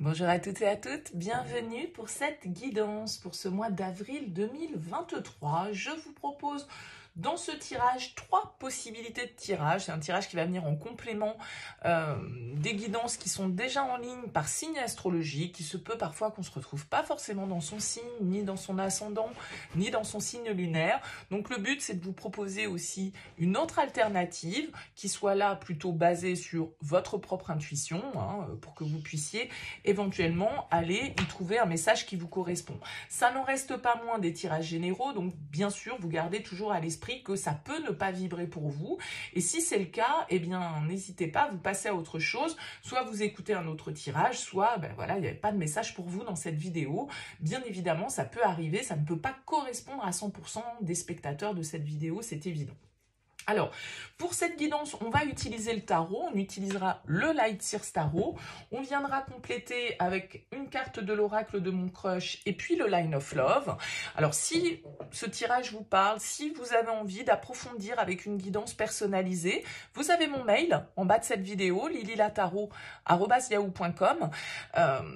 Bonjour à toutes et à toutes, bienvenue pour cette guidance pour ce mois d'avril 2023. Je vous propose dans ce tirage 3 possibilités de tirage. C'est un tirage qui va venir en complément des guidances qui sont déjà en ligne par signe astrologique. Il se peut parfois qu'on ne se retrouve pas forcément dans son signe, ni dans son ascendant, ni dans son signe lunaire. Donc le but, c'est de vous proposer aussi une autre alternative qui soit là plutôt basée sur votre propre intuition, pour que vous puissiez éventuellement aller y trouver un message qui vous correspond. Ça n'en reste pas moins des tirages généraux, donc bien sûr, vous gardez toujours à l'esprit que ça peut ne pas vibrer pour vous. Et si c'est le cas, eh bien, n'hésitez pas, vous passez à autre chose. Soit vous écoutez un autre tirage, soit, voilà, il n'y avait pas de message pour vous dans cette vidéo. Bien évidemment, ça peut arriver, ça ne peut pas correspondre à 100% des spectateurs de cette vidéo, c'est évident. Alors, pour cette guidance, on va utiliser le tarot, on utilisera le Light Seers Tarot, on viendra compléter avec une carte de l'oracle de mon crush et puis le Line of Love. Alors, si ce tirage vous parle, si vous avez envie d'approfondir avec une guidance personnalisée, vous avez mon mail en bas de cette vidéo, lililatarot@yahoo.com.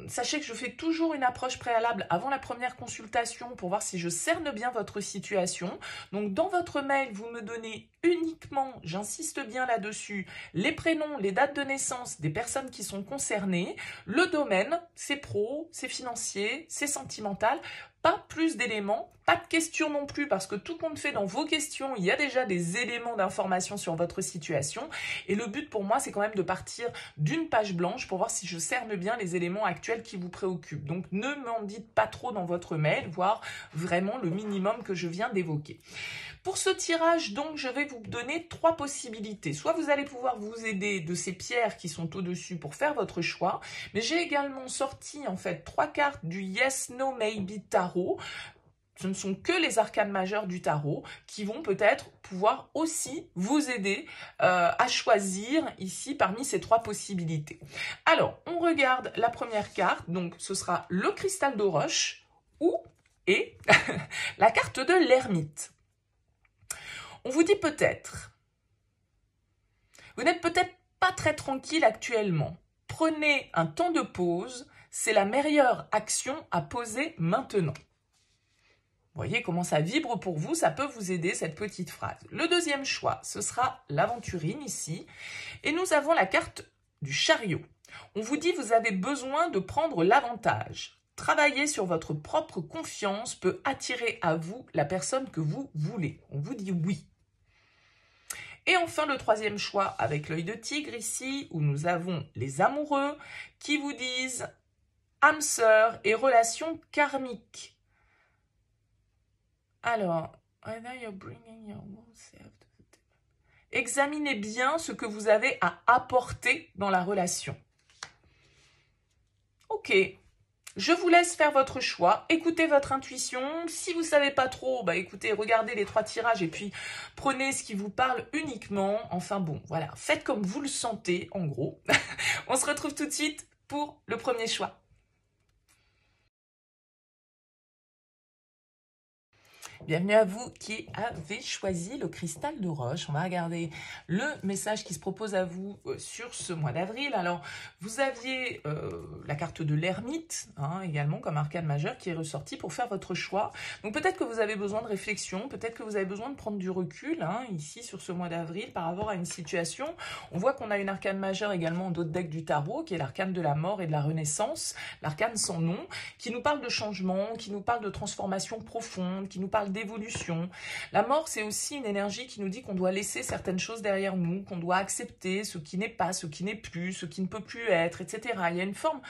Sachez que je fais toujours une approche préalable avant la première consultation pour voir si je cerne bien votre situation. Donc, dans votre mail, vous me donnez uniquement, j'insiste bien là-dessus, les prénoms, les dates de naissance des personnes qui sont concernées, le domaine, c'est pro, c'est financier, c'est sentimental, pas plus d'éléments, pas de questions non plus, parce que tout compte fait dans vos questions, il y a déjà des éléments d'information sur votre situation, et le but pour moi, c'est quand même de partir d'une page blanche pour voir si je cerne bien les éléments actuels qui vous préoccupent. Donc ne m'en dites pas trop dans votre mail, voire vraiment le minimum que je viens d'évoquer. Pour ce tirage, donc, je vais vous donner 3 possibilités. Soit vous allez pouvoir vous aider de ces pierres qui sont au-dessus pour faire votre choix, mais j'ai également sorti, en fait, 3 cartes du Yes, No, Maybe Tarot. Ce ne sont que les arcanes majeures du tarot qui vont peut-être pouvoir aussi vous aider à choisir ici parmi ces 3 possibilités. Alors, on regarde la première carte, donc ce sera le cristal de roche et la carte de l'ermite. On vous dit peut-être, vous n'êtes peut-être pas très tranquille actuellement. Prenez un temps de pause, c'est la meilleure action à poser maintenant. Vous voyez comment ça vibre pour vous, ça peut vous aider cette petite phrase. Le deuxième choix, ce sera l'aventurine ici. Et nous avons la carte du chariot. On vous dit vous avez besoin de prendre l'avantage. Travailler sur votre propre confiance peut attirer à vous la personne que vous voulez. On vous dit oui. Et enfin, le troisième choix avec l'œil de tigre ici, où nous avons les amoureux qui vous disent âme sœur et relations karmiques. Alors, examinez bien ce que vous avez à apporter dans la relation. Ok. Je vous laisse faire votre choix, écoutez votre intuition. Si vous ne savez pas trop, écoutez, regardez les 3 tirages et puis prenez ce qui vous parle uniquement. Enfin bon, voilà, faites comme vous le sentez, en gros. On se retrouve tout de suite pour le premier choix. Bienvenue à vous qui avez choisi le cristal de roche. On va regarder le message qui se propose à vous sur ce mois d'avril. Alors, vous aviez la carte de l'ermite, également comme arcane majeure, qui est ressortie pour faire votre choix. Donc, peut-être que vous avez besoin de réflexion, peut-être que vous avez besoin de prendre du recul, ici, sur ce mois d'avril, par rapport à une situation. On voit qu'on a une arcane majeure également d'autres decks du tarot, qui est l'arcane de la mort et de la renaissance, l'arcane sans nom, qui nous parle de changement, qui nous parle de transformation profonde, qui nous parle d'évolution. La mort, c'est aussi une énergie qui nous dit qu'on doit laisser certaines choses derrière nous, qu'on doit accepter ce qui n'est pas, ce qui n'est plus, ce qui ne peut plus être, etc. Il y a une forme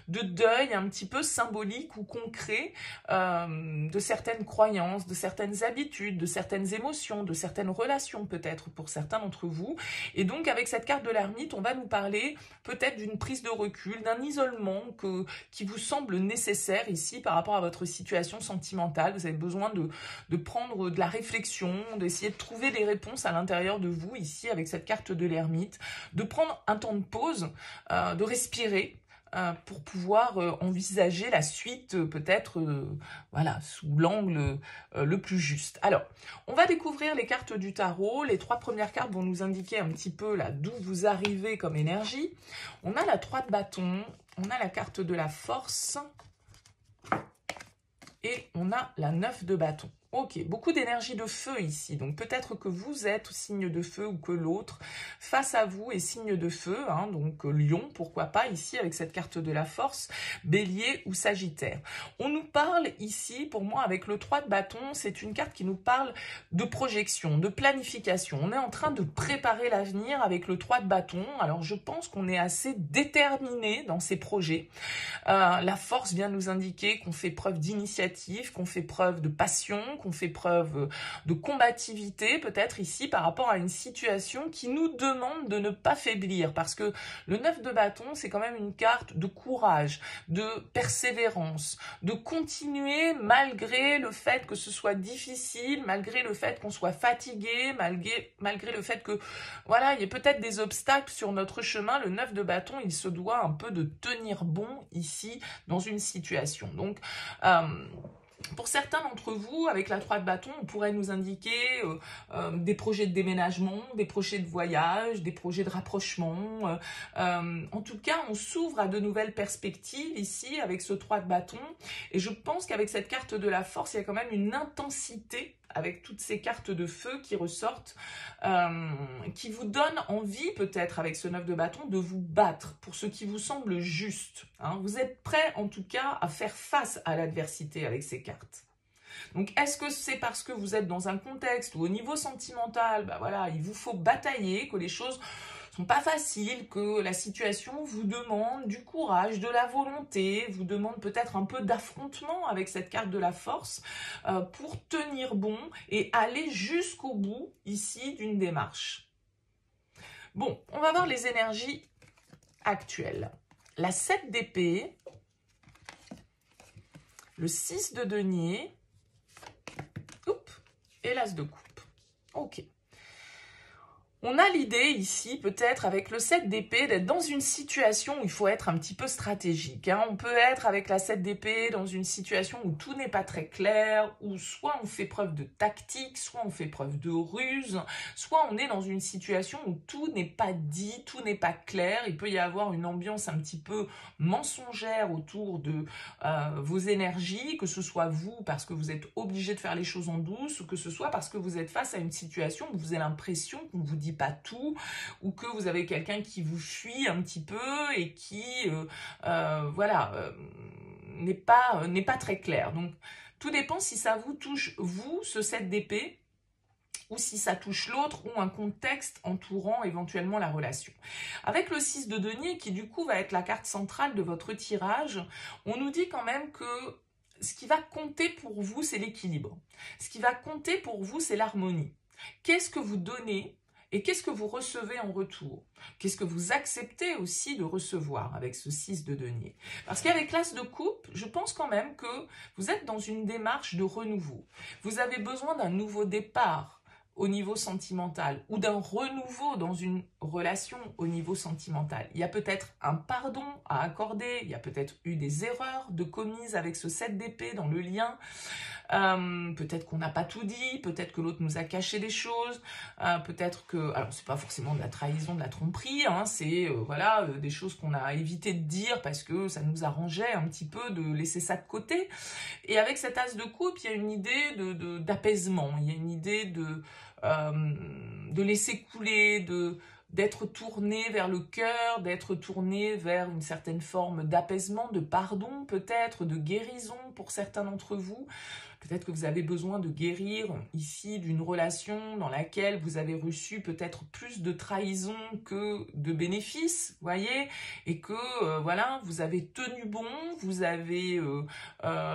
de deuil un petit peu symbolique ou concret de certaines croyances, de certaines habitudes, de certaines émotions, de certaines relations peut-être pour certains d'entre vous. Et donc, avec cette carte de l'ermite, on va nous parler peut-être d'une prise de recul, d'un isolement qui vous semble nécessaire ici par rapport à votre situation sentimentale. Vous avez besoin de prendre de la réflexion, d'essayer de trouver des réponses à l'intérieur de vous, ici, avec cette carte de l'ermite, de prendre un temps de pause, de respirer, pour pouvoir envisager la suite peut-être voilà, sous l'angle le plus juste. Alors, on va découvrir les cartes du tarot. Les 3 premières cartes vont nous indiquer un petit peu là d'où vous arrivez comme énergie. On a la 3 de bâton on a la carte de la force et on a la 9 de bâton. Ok, beaucoup d'énergie de feu ici, donc peut-être que vous êtes signe de feu ou que l'autre face à vous est signe de feu, hein, donc Lion, pourquoi pas ici avec cette carte de la force, Bélier ou Sagittaire. On nous parle ici, pour moi avec le 3 de bâton, c'est une carte qui nous parle de projection, de planification. On est en train de préparer l'avenir avec le 3 de bâton, alors je pense qu'on est assez déterminé dans ces projets. La force vient nous indiquer qu'on fait preuve d'initiative, qu'on fait preuve de passion, qu'on fait preuve de combativité, peut-être ici par rapport à une situation qui nous demande de ne pas faiblir, parce que le 9 de bâton, c'est quand même une carte de courage, de persévérance, de continuer malgré le fait que ce soit difficile, malgré le fait qu'on soit fatigué, malgré le fait que, voilà, il y a peut-être des obstacles sur notre chemin. Le 9 de bâton, il se doit un peu de tenir bon ici dans une situation. Donc, pour certains d'entre vous, avec la 3 de bâton, on pourrait nous indiquer des projets de déménagement, des projets de voyage, des projets de rapprochement. En tout cas, on s'ouvre à de nouvelles perspectives ici avec ce 3 de bâton. Et je pense qu'avec cette carte de la force, il y a quand même une intensité avec toutes ces cartes de feu qui ressortent, qui vous donnent envie peut-être avec ce 9 de bâton de vous battre pour ce qui vous semble juste. Hein. Vous êtes prêt en tout cas à faire face à l'adversité avec ces cartes. Donc, est-ce que c'est parce que vous êtes dans un contexte où au niveau sentimental, bah voilà, il vous faut batailler, que les choses sont pas faciles, que la situation vous demande du courage, de la volonté, vous demande peut-être un peu d'affrontement avec cette carte de la force pour tenir bon et aller jusqu'au bout ici d'une démarche. Bon, on va voir les énergies actuelles. La 7 d'épée, le 6 de denier, et l'as de coupe. Ok. On a l'idée ici, peut-être avec le 7 d'épée, d'être dans une situation où il faut être un petit peu stratégique. Hein. On peut être avec la 7 d'épée dans une situation où tout n'est pas très clair, où soit on fait preuve de tactique, soit on fait preuve de ruse, soit on est dans une situation où tout n'est pas dit, tout n'est pas clair. Il peut y avoir une ambiance un petit peu mensongère autour de vos énergies, que ce soit vous parce que vous êtes obligé de faire les choses en douce, ou que ce soit parce que vous êtes face à une situation où vous avez l'impression qu'on vous dit pas tout, ou que vous avez quelqu'un qui vous fuit un petit peu et qui voilà, n'est pas très clair. Donc tout dépend si ça vous touche vous, ce 7 d'épée, ou si ça touche l'autre, ou un contexte entourant éventuellement la relation. Avec le 6 de denier, qui du coup va être la carte centrale de votre tirage, on nous dit quand même que ce qui va compter pour vous, c'est l'équilibre. Ce qui va compter pour vous, c'est l'harmonie. Qu'est-ce que vous donnez et qu'est-ce que vous recevez en retour? Qu'est-ce que vous acceptez aussi de recevoir avec ce 6 de denier? Parce qu'avec l'as de coupe, je pense quand même que vous êtes dans une démarche de renouveau. Vous avez besoin d'un nouveau départ au niveau sentimental, ou d'un renouveau dans une relation au niveau sentimental. Il y a peut-être un pardon à accorder, il y a peut-être eu des erreurs de commises avec ce 7 d'épée dans le lien, peut-être qu'on n'a pas tout dit, peut-être que l'autre nous a caché des choses, peut-être que, alors c'est pas forcément de la trahison, de la tromperie, hein, c'est voilà, des choses qu'on a évité de dire parce que ça nous arrangeait un petit peu de laisser ça de côté. Et avec cet as de coupe, il y a une idée d'apaisement, il y a une idée de laisser couler, d'être tourné vers le cœur, d'être tourné vers une certaine forme d'apaisement, de pardon peut-être, de guérison pour certains d'entre vous. Peut-être que vous avez besoin de guérir ici d'une relation dans laquelle vous avez reçu peut-être plus de trahison que de bénéfices, voyez, et que voilà, vous avez tenu bon, vous avez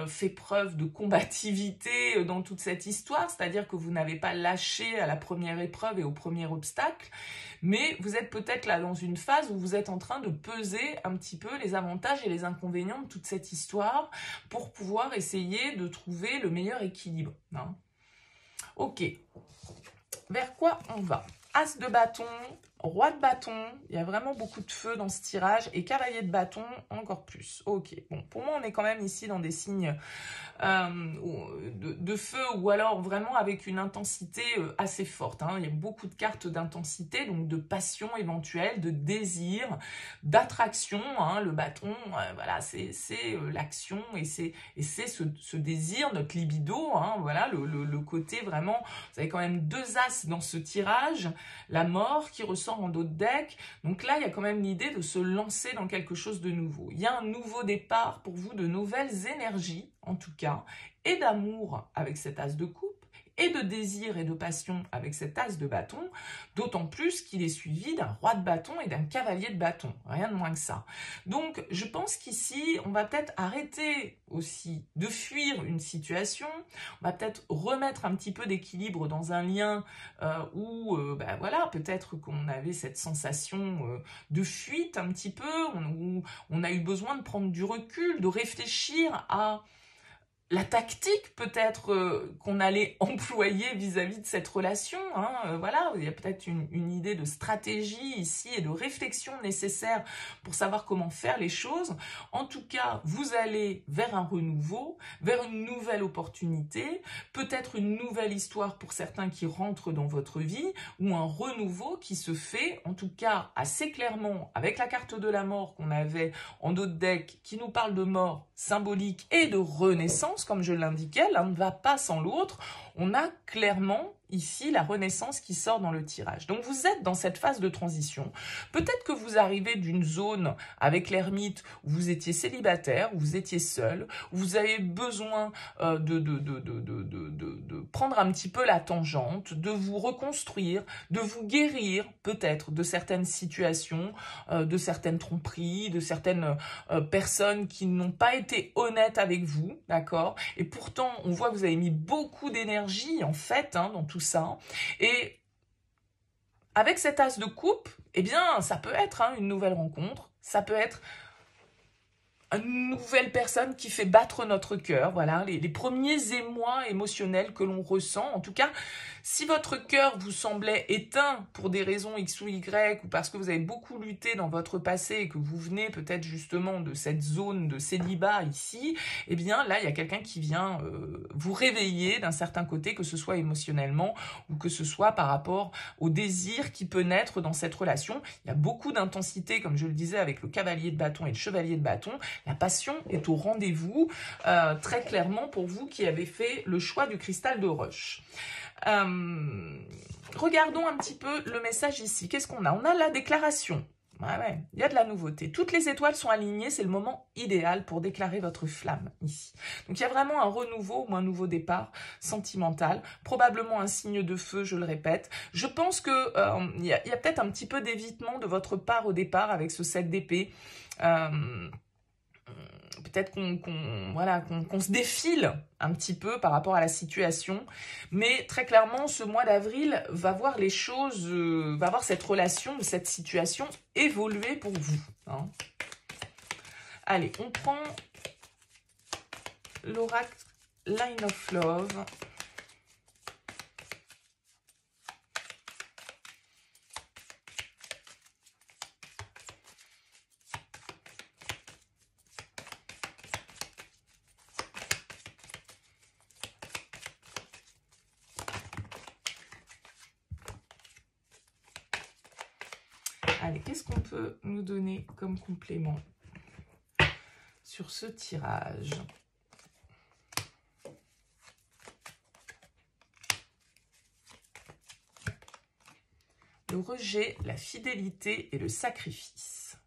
fait preuve de combativité dans toute cette histoire, c'est-à-dire que vous n'avez pas lâché à la première épreuve et au premier obstacle, mais vous êtes peut-être là dans une phase où vous êtes en train de peser un petit peu les avantages et les inconvénients de toute cette histoire pour pouvoir essayer de trouver le meilleur équilibre. Hein. Ok. Vers quoi on va? As de bâton. roi de bâton, il y a vraiment beaucoup de feu dans ce tirage, et cavalier de bâton, encore plus. Ok, bon, pour moi, on est quand même ici dans des signes de feu, ou alors vraiment avec une intensité assez forte. Hein. Il y a beaucoup de cartes d'intensité, donc de passion éventuelle, de désir, d'attraction. Hein. Le bâton, voilà, c'est l'action, et c'est ce désir, notre libido. Hein. Voilà, le côté vraiment, vous avez quand même 2 as dans ce tirage, la mort qui ressort en dos de deck. Donc là, il y a quand même l'idée de se lancer dans quelque chose de nouveau. Il y a un nouveau départ pour vous, de nouvelles énergies, en tout cas, et d'amour avec cet as de coupe, et de désir et de passion avec cet as de bâton, d'autant plus qu'il est suivi d'un roi de bâton et d'un cavalier de bâton, rien de moins que ça. Donc, je pense qu'ici, on va peut-être arrêter aussi de fuir une situation, on va peut-être remettre un petit peu d'équilibre dans un lien où, ben voilà, peut-être qu'on avait cette sensation de fuite un petit peu, où on a eu besoin de prendre du recul, de réfléchir à la tactique peut-être qu'on allait employer vis-à-vis de cette relation. Hein, voilà, il y a peut-être une idée de stratégie ici et de réflexion nécessaire pour savoir comment faire les choses. En tout cas, vous allez vers un renouveau, vers une nouvelle opportunité, peut-être une nouvelle histoire pour certains qui rentrent dans votre vie, ou un renouveau qui se fait, en tout cas assez clairement, avec la carte de la mort qu'on avait en dos de deck, qui nous parle de mort symbolique et de renaissance, comme je l'indiquais, l'un ne va pas sans l'autre. On a clairement ici la renaissance qui sort dans le tirage. Donc vous êtes dans cette phase de transition. Peut-être que vous arrivez d'une zone avec l'ermite où vous étiez célibataire, où vous étiez seul, où vous avez besoin de prendre un petit peu la tangente, de vous reconstruire, de vous guérir peut-être de certaines situations, de certaines tromperies, de certaines personnes qui n'ont pas été honnêtes avec vous, d'accord? Et pourtant, on voit que vous avez mis beaucoup d'énergie en fait dans tout ça. Et avec cet as de coupe, eh bien, ça peut être une nouvelle rencontre, ça peut être une nouvelle personne qui fait battre notre cœur, voilà, les premiers émois émotionnels que l'on ressent. En tout cas, si votre cœur vous semblait éteint pour des raisons X ou Y, ou parce que vous avez beaucoup lutté dans votre passé et que vous venez peut-être justement de cette zone de célibat ici, eh bien là, il y a quelqu'un qui vient vous réveiller d'un certain côté, que ce soit émotionnellement ou que ce soit par rapport au désir qui peut naître dans cette relation. Il y a beaucoup d'intensité, comme je le disais, avec le cavalier de bâton et le chevalier de bâton. La passion est au rendez-vous, très clairement pour vous qui avez fait le choix du cristal de roche. Regardons un petit peu le message ici. Qu'est-ce qu'on a? On a la déclaration. Ouais, il y a de la nouveauté. Toutes les étoiles sont alignées, c'est le moment idéal pour déclarer votre flamme ici. Donc il y a vraiment un renouveau ou un nouveau départ sentimental, probablement un signe de feu, je le répète. Je pense que il y a peut-être un petit peu d'évitement de votre part au départ avec ce 7 d'épée. Peut-être qu'on se défile un petit peu par rapport à la situation, mais très clairement, ce mois d'avril va voir les choses, va voir cette relation, cette situation évoluer pour vous. Hein. Allez, on prend l'oracle Line of Love. Allez, qu'est-ce qu'on peut nous donner comme complément sur ce tirage? Le rejet, la fidélité et le sacrifice.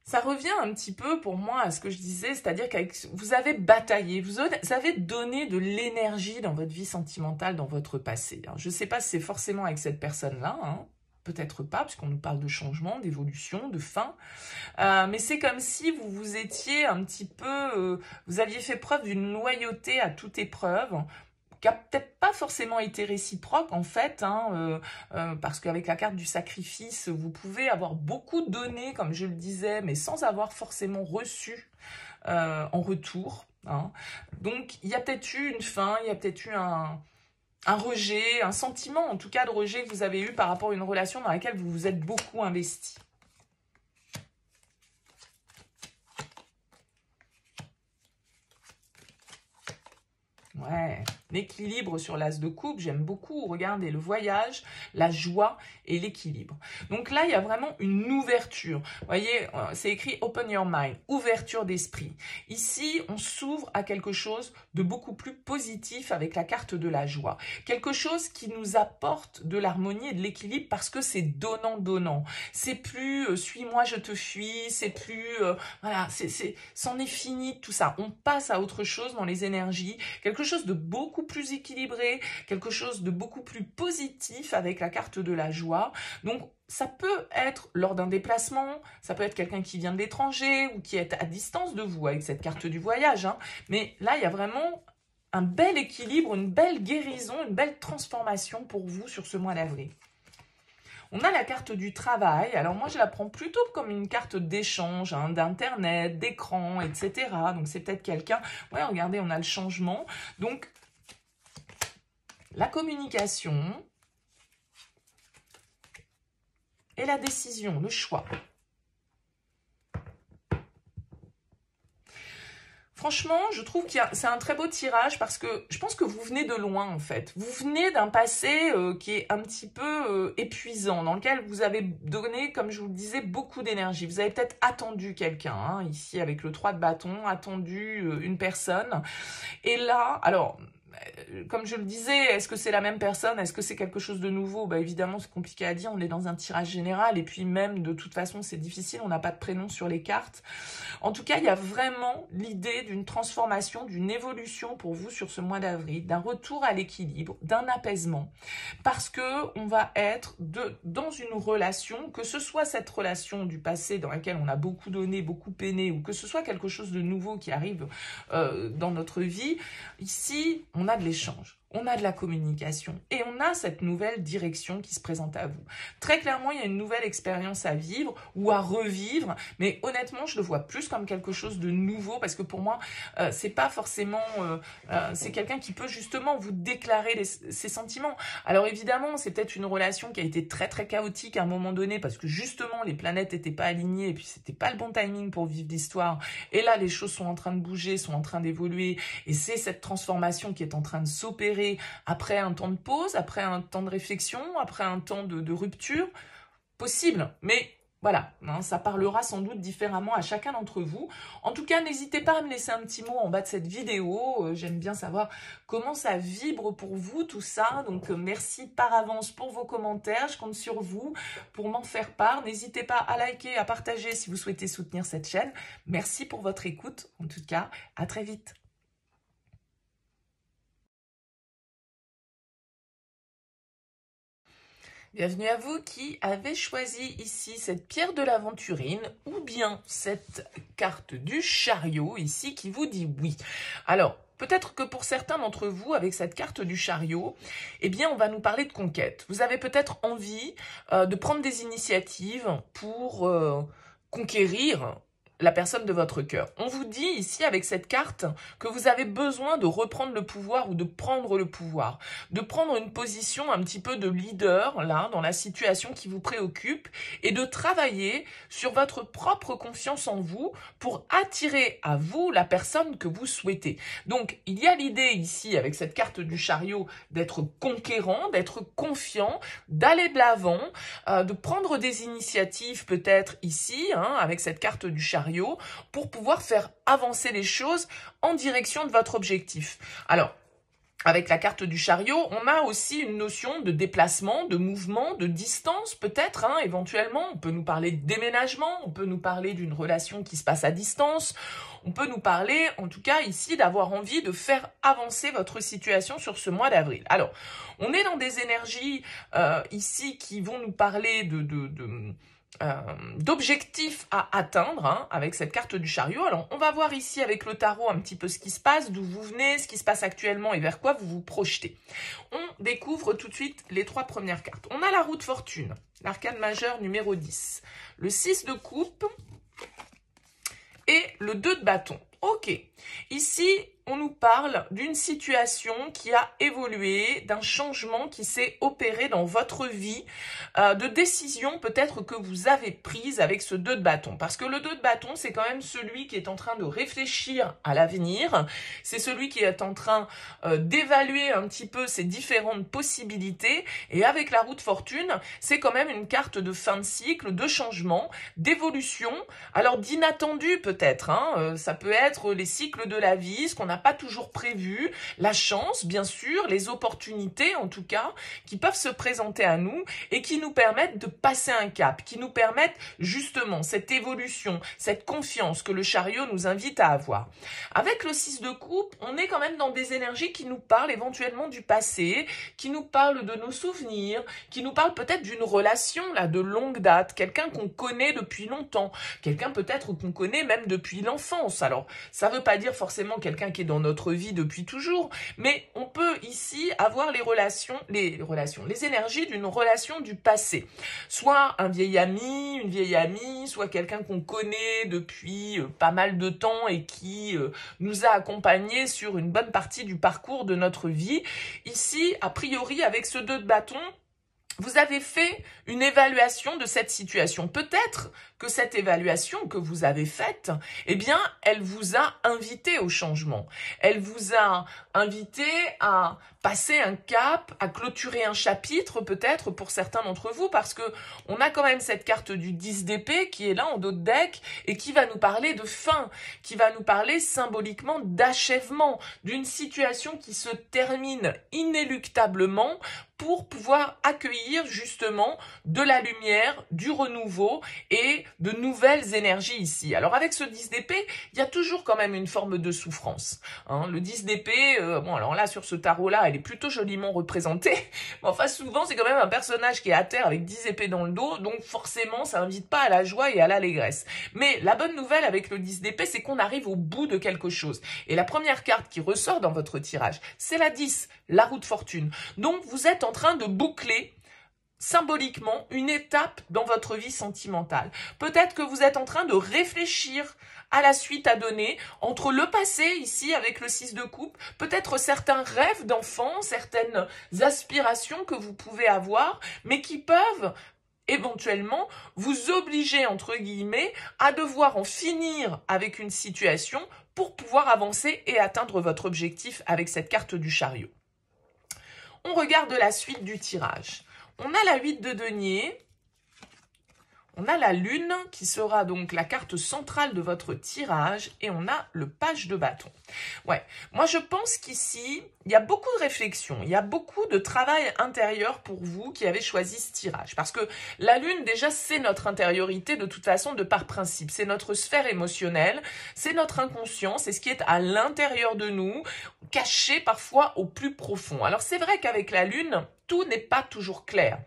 Ça revient un petit peu pour moi à ce que je disais, c'est-à-dire que vous avez bataillé, vous avez donné de l'énergie dans votre vie sentimentale, dans votre passé. Alors, je ne sais pas si c'est forcément avec cette personne-là, peut-être pas, puisqu'on nous parle de changement, d'évolution, de fin. Mais c'est comme si vous vous étiez un petit peu, vous aviez fait preuve d'une loyauté à toute épreuve, qui n'a peut-être pas forcément été réciproque en fait, parce qu'avec la carte du sacrifice, vous pouvez avoir beaucoup donné, comme je le disais, mais sans avoir forcément reçu en retour. hein. Donc, il y a peut-être eu une fin, il y a peut-être eu un rejet, un sentiment en tout cas de rejet que vous avez eu par rapport à une relation dans laquelle vous vous êtes beaucoup investi. Ouais, l'équilibre sur l'as de coupe, j'aime beaucoup. Regardez, le voyage, la joie et l'équilibre. Donc là, il y a vraiment une ouverture. Vous voyez, c'est écrit « Open your mind », ouverture d'esprit. Ici, on s'ouvre à quelque chose de beaucoup plus positif avec la carte de la joie. Quelque chose qui nous apporte de l'harmonie et de l'équilibre parce que c'est donnant-donnant. C'est plus suis-moi, je te fuis », c'est plus... voilà, c'en est fini tout ça. On passe à autre chose dans les énergies, quelque chose de beaucoup plus équilibré, quelque chose de beaucoup plus positif avec la carte de la joie. Donc, ça peut être lors d'un déplacement, ça peut être quelqu'un qui vient de l'étranger ou qui est à distance de vous avec cette carte du voyage, hein. Mais là, il y a vraiment un bel équilibre, une belle guérison, une belle transformation pour vous sur ce mois d'avril. On a la carte du travail. Alors moi, je la prends plutôt comme une carte d'échange, hein, d'internet, d'écran, etc. Donc c'est peut-être quelqu'un... Ouais, regardez, on a le changement. Donc, la communication et la décision, le choix. Franchement, je trouve que c'est un très beau tirage parce que je pense que vous venez de loin en fait. Vous venez d'un passé qui est un petit peu épuisant, dans lequel vous avez donné, comme je vous le disais, beaucoup d'énergie. Vous avez peut-être attendu quelqu'un, hein, ici avec le 3 de bâton, attendu une personne. Et là, alors... Comme je le disais, est-ce que c'est la même personne? Est-ce que c'est quelque chose de nouveau? Bah évidemment, c'est compliqué à dire. On est dans un tirage général. Et puis même, de toute façon, c'est difficile. On n'a pas de prénom sur les cartes. En tout cas, il y a vraiment l'idée d'une transformation, d'une évolution pour vous sur ce mois d'avril, d'un retour à l'équilibre, d'un apaisement. Parce que on va être dans une relation, que ce soit cette relation du passé dans laquelle on a beaucoup donné, beaucoup peiné, ou que ce soit quelque chose de nouveau qui arrive dans notre vie. Ici, on a de l'échange, on a de la communication et on a cette nouvelle direction qui se présente à vous. Très clairement, il y a une nouvelle expérience à vivre ou à revivre, mais honnêtement, je le vois plus comme quelque chose de nouveau parce que pour moi, c'est pas forcément... c'est quelqu'un qui peut justement vous déclarer ses sentiments. Alors évidemment, c'est peut-être une relation qui a été très très chaotique à un moment donné parce que justement, les planètes n'étaient pas alignées et puis c'était pas le bon timing pour vivre l'histoire. Et là, les choses sont en train de bouger, sont en train d'évoluer et c'est cette transformation qui est en train de s'opérer après un temps de pause, après un temps de réflexion, après un temps de rupture, possible, mais voilà, hein, ça parlera sans doute différemment à chacun d'entre vous. En tout cas, n'hésitez pas à me laisser un petit mot en bas de cette vidéo, j'aime bien savoir comment ça vibre pour vous tout ça, donc merci par avance pour vos commentaires, je compte sur vous pour m'en faire part. N'hésitez pas à liker, à partager si vous souhaitez soutenir cette chaîne. Merci pour votre écoute, en tout cas, à très vite. Bienvenue à vous qui avez choisi ici cette pierre de l'aventurine ou bien cette carte du chariot ici qui vous dit oui. Alors, peut-être que pour certains d'entre vous, avec cette carte du chariot, eh bien, on va nous parler de conquête. Vous avez peut-être envie de prendre des initiatives pour conquérir la personne de votre cœur. On vous dit ici avec cette carte que vous avez besoin de reprendre le pouvoir ou de prendre le pouvoir, de prendre une position un petit peu de leader là dans la situation qui vous préoccupe et de travailler sur votre propre confiance en vous pour attirer à vous la personne que vous souhaitez. Donc il y a l'idée ici avec cette carte du chariot d'être conquérant, d'être confiant, d'aller de l'avant, de prendre des initiatives peut-être ici hein, avec cette carte du chariot pour pouvoir faire avancer les choses en direction de votre objectif. Alors, avec la carte du chariot, on a aussi une notion de déplacement, de mouvement, de distance peut-être, hein, éventuellement. On peut nous parler de déménagement, on peut nous parler d'une relation qui se passe à distance, on peut nous parler, en tout cas ici, d'avoir envie de faire avancer votre situation sur ce mois d'avril. Alors, on est dans des énergies ici qui vont nous parler d'objectifs à atteindre hein, avec cette carte du chariot. Alors, on va voir ici avec le tarot un petit peu ce qui se passe, d'où vous venez, ce qui se passe actuellement et vers quoi vous vous projetez. On découvre tout de suite les 3 premières cartes. On a la roue de fortune, l'arcane majeur numéro 10, le 6 de coupe et le 2 de bâton. Ok, ici, on nous parle d'une situation qui a évolué, d'un changement qui s'est opéré dans votre vie, de décisions peut-être que vous avez prises avec ce 2 de bâton. Parce que le 2 de bâton, c'est quand même celui qui est en train de réfléchir à l'avenir, c'est celui qui est en train d'évaluer un petit peu ses différentes possibilités, et avec la roue de fortune, c'est quand même une carte de fin de cycle, de changement, d'évolution, alors d'inattendu peut-être, hein, ça peut être les cycles de la vie, ce qu'on n'a pas toujours prévu, la chance bien sûr, les opportunités en tout cas, qui peuvent se présenter à nous et qui nous permettent de passer un cap, qui nous permettent justement cette évolution, cette confiance que le chariot nous invite à avoir. Avec le 6 de coupe, on est quand même dans des énergies qui nous parlent éventuellement du passé, qui nous parlent de nos souvenirs, qui nous parlent peut-être d'une relation là de longue date, quelqu'un qu'on connaît depuis longtemps, quelqu'un peut-être qu'on connaît même depuis l'enfance. Alors, ça ne veut pas dire forcément quelqu'un qui est dans notre vie depuis toujours, mais on peut ici avoir les énergies d'une relation du passé. Soit un vieil ami, une vieille amie, soit quelqu'un qu'on connaît depuis pas mal de temps et qui nous a accompagnés sur une bonne partie du parcours de notre vie. Ici, a priori, avec ce 2 de bâton, vous avez fait une évaluation de cette situation. Peut-être que cette évaluation que vous avez faite, eh bien, elle vous a invité au changement. Elle vous a invité à passer un cap, à clôturer un chapitre peut-être pour certains d'entre vous, parce que on a quand même cette carte du 10 d'épée qui est là en dos de deck et qui va nous parler de fin, qui va nous parler symboliquement d'achèvement, d'une situation qui se termine inéluctablement pour pouvoir accueillir justement de la lumière, du renouveau et de nouvelles énergies ici. Alors avec ce 10 d'épée, il y a toujours quand même une forme de souffrance. Hein, le 10 d'épée, bon alors là sur ce tarot-là, elle est plutôt joliment représentée, mais enfin souvent c'est quand même un personnage qui est à terre avec 10 épées dans le dos, donc forcément ça invite pas à la joie et à l'allégresse. Mais la bonne nouvelle avec le 10 d'épée, c'est qu'on arrive au bout de quelque chose. Et la première carte qui ressort dans votre tirage, c'est la 10, la roue de fortune. Donc vous êtes en train de boucler symboliquement une étape dans votre vie sentimentale. Peut-être que vous êtes en train de réfléchir à la suite à donner entre le passé, ici avec le 6 de coupe, peut-être certains rêves d'enfants, certaines aspirations que vous pouvez avoir, mais qui peuvent éventuellement vous obliger, entre guillemets, à devoir en finir avec une situation pour pouvoir avancer et atteindre votre objectif avec cette carte du chariot. On regarde la suite du tirage. On a la 8 de denier, on a la lune qui sera donc la carte centrale de votre tirage et on a le page de bâton. Ouais, moi je pense qu'ici, il y a beaucoup de réflexion, il y a beaucoup de travail intérieur pour vous qui avez choisi ce tirage. Parce que la lune, déjà, c'est notre intériorité de toute façon, de par principe. C'est notre sphère émotionnelle, c'est notre inconscient, c'est ce qui est à l'intérieur de nous, caché parfois au plus profond. Alors c'est vrai qu'avec la lune, tout n'est pas toujours clair,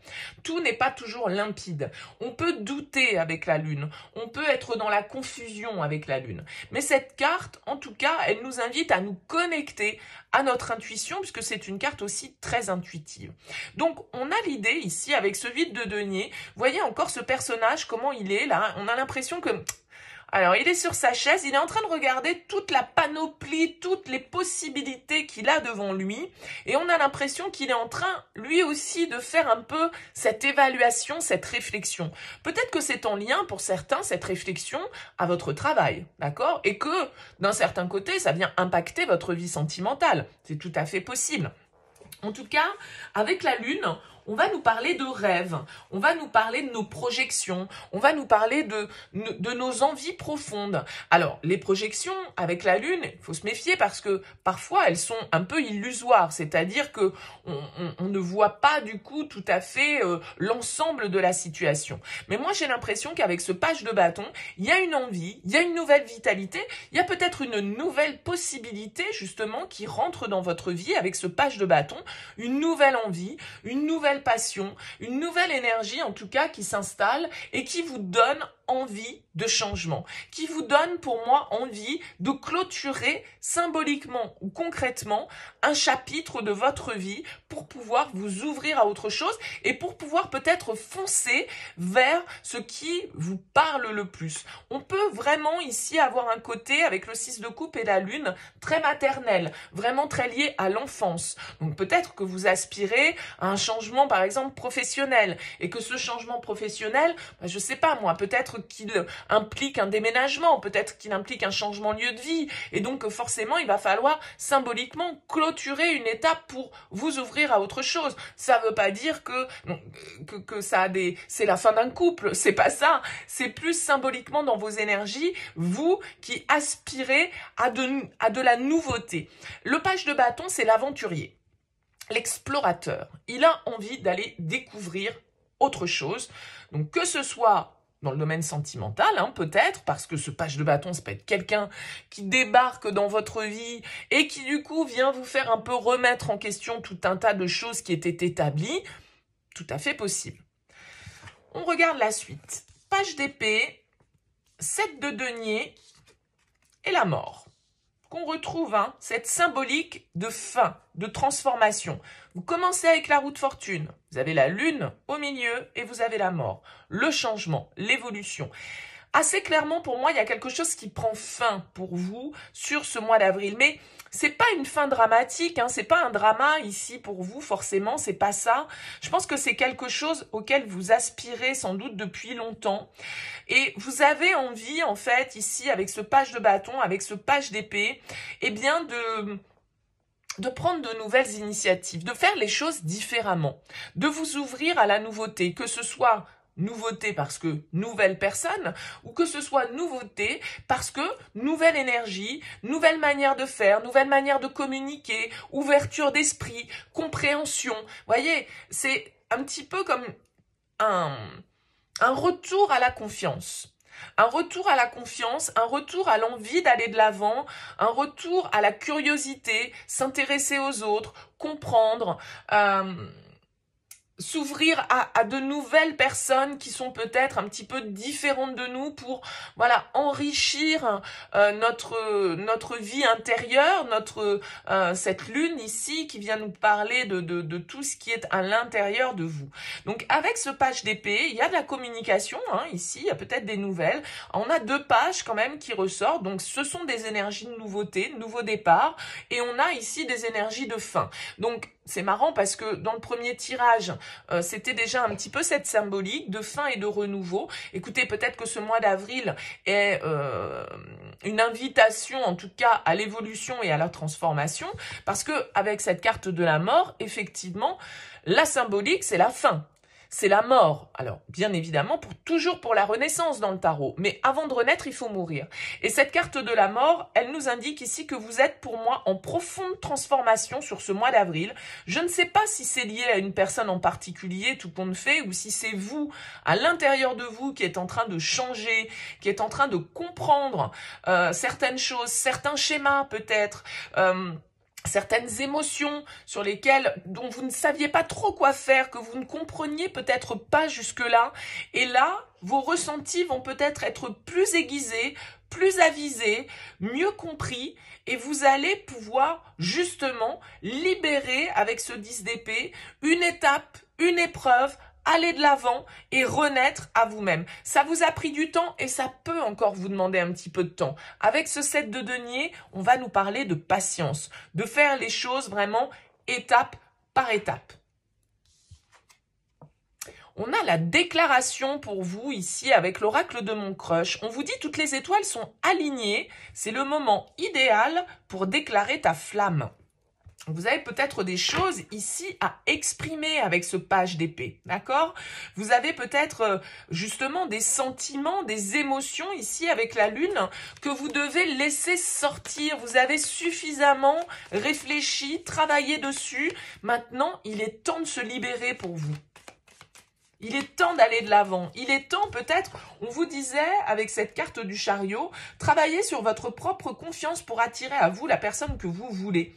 tout n'est pas toujours limpide. On peut douter avec la lune, on peut être dans la confusion avec la lune. Mais cette carte, en tout cas, elle nous invite à nous connecter à notre intuition, puisque c'est une carte aussi très intuitive. Donc, on a l'idée ici, avec ce vide de denier, voyez encore ce personnage, comment il est là, on a l'impression que... Alors, il est sur sa chaise, il est en train de regarder toute la panoplie, toutes les possibilités qu'il a devant lui. Et on a l'impression qu'il est en train, lui aussi, de faire un peu cette évaluation, cette réflexion. Peut-être que c'est en lien, pour certains, cette réflexion à votre travail, d'accord? Et que, d'un certain côté, ça vient impacter votre vie sentimentale. C'est tout à fait possible. En tout cas, avec la lune, on va nous parler de rêves, on va nous parler de nos projections, on va nous parler de nos envies profondes. Alors, les projections avec la lune, il faut se méfier parce que parfois elles sont un peu illusoires, c'est-à-dire que on ne voit pas du coup tout à fait l'ensemble de la situation. Mais moi j'ai l'impression qu'avec ce page de bâton, il y a une envie, il y a une nouvelle vitalité, il y a peut-être une nouvelle possibilité justement qui rentre dans votre vie avec ce page de bâton, une nouvelle envie, une nouvelle passion, une nouvelle énergie en tout cas qui s'installe et qui vous donne envie de changement, qui vous donne pour moi envie de clôturer symboliquement ou concrètement un chapitre de votre vie pour pouvoir vous ouvrir à autre chose et pour pouvoir peut-être foncer vers ce qui vous parle le plus. On peut vraiment ici avoir un côté avec le 6 de coupe et la lune très maternel, vraiment très lié à l'enfance. Donc peut-être que vous aspirez à un changement par exemple professionnel et que ce changement professionnel, je sais pas moi, peut-être qu'il implique un déménagement, peut-être qu'il implique un changement de lieu de vie et donc forcément il va falloir symboliquement clôturer une étape pour vous ouvrir à autre chose. Ça veut pas dire que ça a c'est la fin d'un couple, c'est pas ça, c'est plus symboliquement dans vos énergies, vous qui aspirez à de la nouveauté. Le page de bâton, c'est l'aventurier, l'explorateur. Il a envie d'aller découvrir autre chose. Donc que ce soit dans le domaine sentimental, peut-être, parce que ce page de bâton, ça peut être quelqu'un qui débarque dans votre vie et qui du coup vient vous faire un peu remettre en question tout un tas de choses qui étaient établies, tout à fait possible. On regarde la suite. Page d'épée, 7 de denier et la mort. Qu'on retrouve cette symbolique de fin, de transformation. Vous commencez avec la roue de fortune, vous avez la lune au milieu et vous avez la mort. Le changement, l'évolution. Assez clairement, pour moi, il y a quelque chose qui prend fin pour vous sur ce mois d'avril. Mais c'est pas une fin dramatique, c'est pas un drama ici pour vous, forcément, c'est pas ça. Je pense que c'est quelque chose auquel vous aspirez sans doute depuis longtemps. Et vous avez envie, en fait, ici, avec ce page de bâton, avec ce page d'épée, eh bien, de prendre de nouvelles initiatives, de faire les choses différemment, de vous ouvrir à la nouveauté, que ce soit nouveauté parce que nouvelle personne, ou que ce soit nouveauté parce que nouvelle énergie, nouvelle manière de faire, nouvelle manière de communiquer, ouverture d'esprit, compréhension. Vous voyez, c'est un petit peu comme un retour à la confiance. Un retour à la confiance, un retour à l'envie d'aller de l'avant, un retour à la curiosité, s'intéresser aux autres, comprendre, s'ouvrir à de nouvelles personnes qui sont peut-être un petit peu différentes de nous pour enrichir notre vie intérieure, cette lune ici qui vient nous parler de tout ce qui est à l'intérieur de vous. Donc avec ce page d'épée, il y a de la communication, ici il y a peut-être des nouvelles. On a 2 pages quand même qui ressortent, donc ce sont des énergies de nouveauté, de nouveau départ, et on a ici des énergies de fin. Donc c'est marrant parce que dans le premier tirage, c'était déjà un petit peu cette symbolique de fin et de renouveau. Écoutez, peut-être que ce mois d'avril est une invitation en tout cas à l'évolution et à la transformation, parce que avec cette carte de la mort, effectivement, la symbolique, c'est la fin. C'est la mort. Alors, bien évidemment, toujours pour la renaissance dans le tarot. Mais avant de renaître, il faut mourir. Et cette carte de la mort, elle nous indique ici que vous êtes pour moi en profonde transformation sur ce mois d'avril. Je ne sais pas si c'est lié à une personne en particulier, tout compte fait, ou si c'est vous, à l'intérieur de vous, qui êtes en train de changer, qui êtes en train de comprendre certaines choses, certains schémas peut-être, certaines émotions dont vous ne saviez pas trop quoi faire, que vous ne compreniez peut-être pas jusque-là. Et là, vos ressentis vont peut-être être plus aiguisés, plus avisés, mieux compris. Et vous allez pouvoir justement libérer avec ce 10 d'épée une étape, une épreuve, aller de l'avant et renaître à vous-même. Ça vous a pris du temps et ça peut encore vous demander un petit peu de temps. Avec ce 7 de denier, on va nous parler de patience, de faire les choses vraiment étape par étape. On a la déclaration pour vous ici avec l'oracle de mon crush. On vous dit toutes les étoiles sont alignées. C'est le moment idéal pour déclarer ta flamme. Vous avez peut-être des choses ici à exprimer avec ce page d'épée, d'accord? Vous avez peut-être justement des sentiments, des émotions ici avec la lune que vous devez laisser sortir. Vous avez suffisamment réfléchi, travaillé dessus. Maintenant, il est temps de se libérer pour vous. Il est temps d'aller de l'avant. Il est temps peut-être, on vous disait avec cette carte du chariot, travailler sur votre propre confiance pour attirer à vous la personne que vous voulez.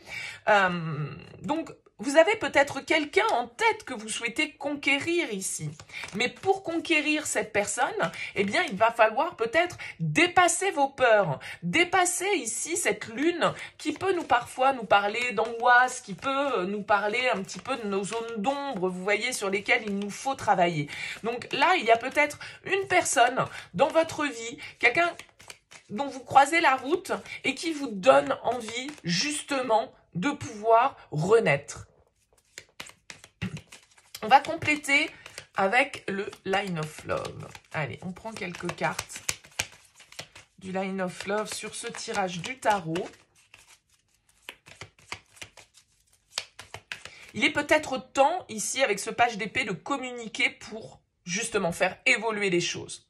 Donc, vous avez peut-être quelqu'un en tête que vous souhaitez conquérir ici. Mais pour conquérir cette personne, eh bien, il va falloir peut-être dépasser vos peurs. Dépasser ici cette lune qui peut parfois nous parler d'angoisse, qui peut nous parler un petit peu de nos zones d'ombre, vous voyez, sur lesquelles il nous faut travailler. Donc là, il y a peut-être une personne dans votre vie, quelqu'un dont vous croisez la route et qui vous donne envie, justement, de pouvoir renaître. On va compléter avec le Line of Love. Allez, on prend quelques cartes du Line of Love sur ce tirage du tarot. Il est peut-être temps, ici, avec ce page d'épée, de communiquer pour, justement, faire évoluer les choses.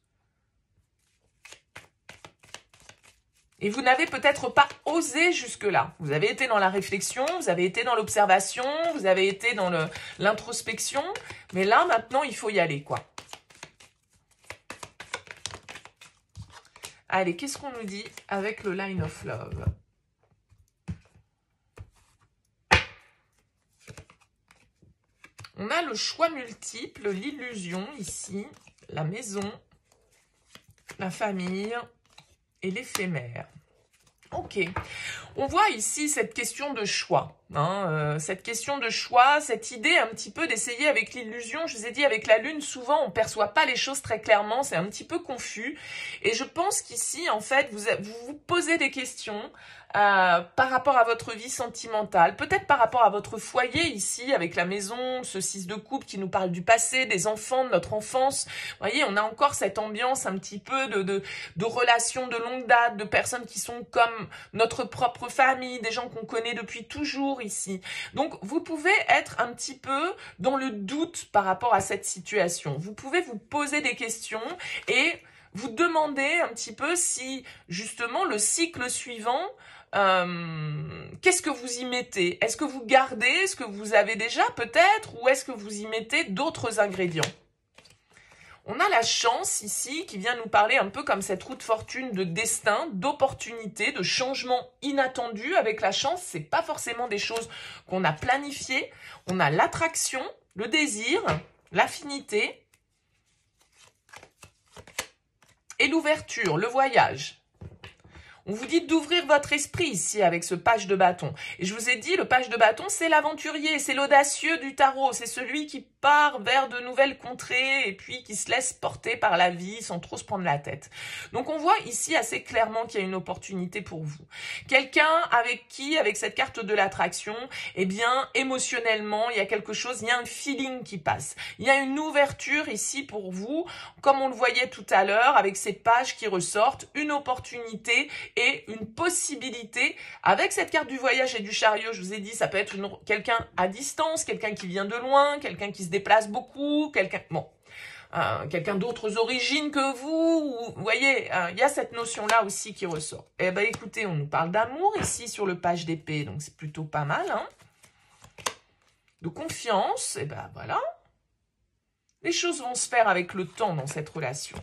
Et vous n'avez peut-être pas osé jusque-là. Vous avez été dans la réflexion, vous avez été dans l'observation, vous avez été dans l'introspection. Mais là, maintenant, il faut y aller, quoi. Allez, qu'est-ce qu'on nous dit avec le Line of Love? On a le choix multiple, l'illusion ici, la maison, la famille et l'éphémère. Ok, on voit ici cette question de choix, cette question de choix, cette idée un petit peu d'essayer avec l'illusion. Je vous ai dit, avec la lune, souvent on ne perçoit pas les choses très clairement, c'est un petit peu confus. Et je pense qu'ici, en fait, vous vous posez des questions par rapport à votre vie sentimentale, peut-être par rapport à votre foyer ici, avec la maison, ce 6 de coupe qui nous parle du passé, des enfants, de notre enfance. Vous voyez, on a encore cette ambiance un petit peu de relations de longue date, de personnes qui sont comme notre propre famille, des gens qu'on connaît depuis toujours ici. Donc, vous pouvez être un petit peu dans le doute par rapport à cette situation. Vous pouvez vous poser des questions et vous demander un petit peu si, justement, le cycle suivant, qu'est-ce que vous y mettez? Est-ce que vous gardez ce que vous avez déjà peut-être ou est-ce que vous y mettez d'autres ingrédients? On a la chance ici qui vient nous parler un peu comme cette roue de fortune de destin, d'opportunité, de changement inattendu. Avec la chance, c'est pas forcément des choses qu'on a planifiées. On a l'attraction, le désir, l'affinité et l'ouverture, le voyage. On vous dit d'ouvrir votre esprit ici avec ce page de bâton. Et je vous ai dit, le page de bâton, c'est l'aventurier, c'est l'audacieux du tarot. C'est celui qui part vers de nouvelles contrées et puis qui se laisse porter par la vie sans trop se prendre la tête. Donc on voit ici assez clairement qu'il y a une opportunité pour vous. Quelqu'un avec qui, avec cette carte de l'attraction, eh bien, émotionnellement, il y a quelque chose, il y a un feeling qui passe. Il y a une ouverture ici pour vous, comme on le voyait tout à l'heure, avec ces pages qui ressortent, une opportunité et une possibilité. Avec cette carte du voyage et du chariot, je vous ai dit, ça peut être quelqu'un à distance, quelqu'un qui vient de loin, quelqu'un qui se déplace beaucoup, quelqu'un d'autres origines que vous voyez, il y a cette notion-là aussi qui ressort. Eh bien, écoutez, on nous parle d'amour ici sur le page d'épée, donc c'est plutôt pas mal, hein. De confiance, et ben voilà. Les choses vont se faire avec le temps dans cette relation.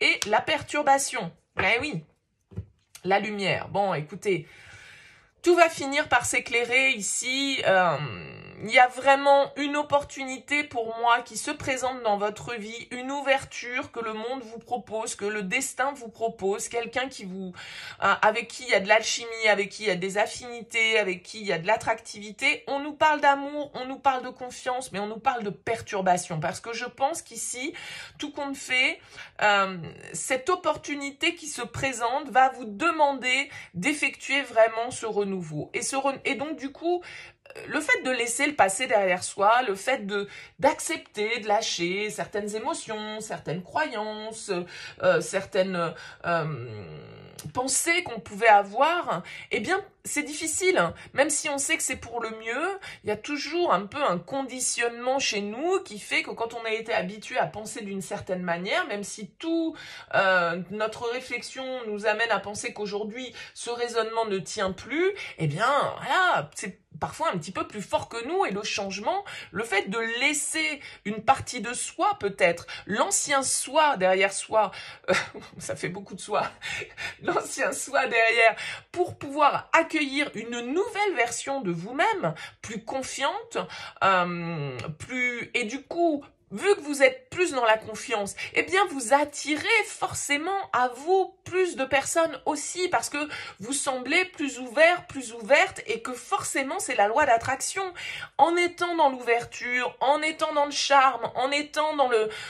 Et la perturbation, eh oui, la lumière. Bon, écoutez, tout va finir par s'éclairer ici. Il y a vraiment une opportunité pour moi qui se présente dans votre vie, une ouverture que le monde vous propose, que le destin vous propose, quelqu'un qui avec qui il y a de l'alchimie, avec qui il y a des affinités, avec qui il y a de l'attractivité. On nous parle d'amour, on nous parle de confiance, mais on nous parle de perturbation parce que je pense qu'ici, tout compte fait, cette opportunité qui se présente va vous demander d'effectuer vraiment ce renouveau. Et donc, du coup, le fait de laisser le passé derrière soi, le fait d'accepter, de lâcher certaines émotions, certaines croyances, certaines pensées qu'on pouvait avoir, eh bien, c'est difficile. Même si on sait que c'est pour le mieux, il y a toujours un peu un conditionnement chez nous qui fait que quand on a été habitué à penser d'une certaine manière, même si tout notre réflexion nous amène à penser qu'aujourd'hui, ce raisonnement ne tient plus, eh bien, voilà, c'est parfois un petit peu plus fort que nous, et le changement, le fait de laisser une partie de soi peut-être, l'ancien soi derrière soi, ça fait beaucoup de soi, l'ancien soi derrière, pour pouvoir accueillir une nouvelle version de vous-même, plus confiante, et du coup, vu que vous êtes plus dans la confiance, eh bien vous attirez forcément à vous plus de personnes aussi, parce que vous semblez plus ouvert, plus ouverte, et que forcément c'est la loi d'attraction. En étant dans l'ouverture, en étant dans le charme, en étant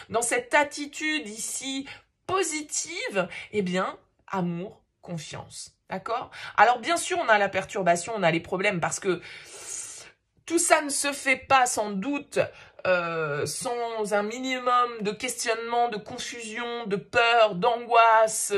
dans cette attitude ici positive, eh bien amour, confiance. D'accord? Alors bien sûr on a la perturbation, on a les problèmes, parce que tout ça ne se fait pas sans doute sans un minimum de questionnement, de confusion, de peur, d'angoisse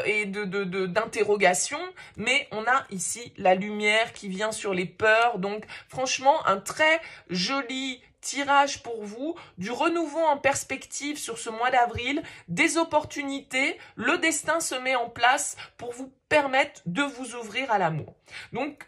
et d'interrogation, mais on a ici la lumière qui vient sur les peurs. Donc franchement, un très joli tirage pour vous, du renouveau en perspective sur ce mois d'avril, des opportunités, le destin se met en place pour vous permettre de vous ouvrir à l'amour. Donc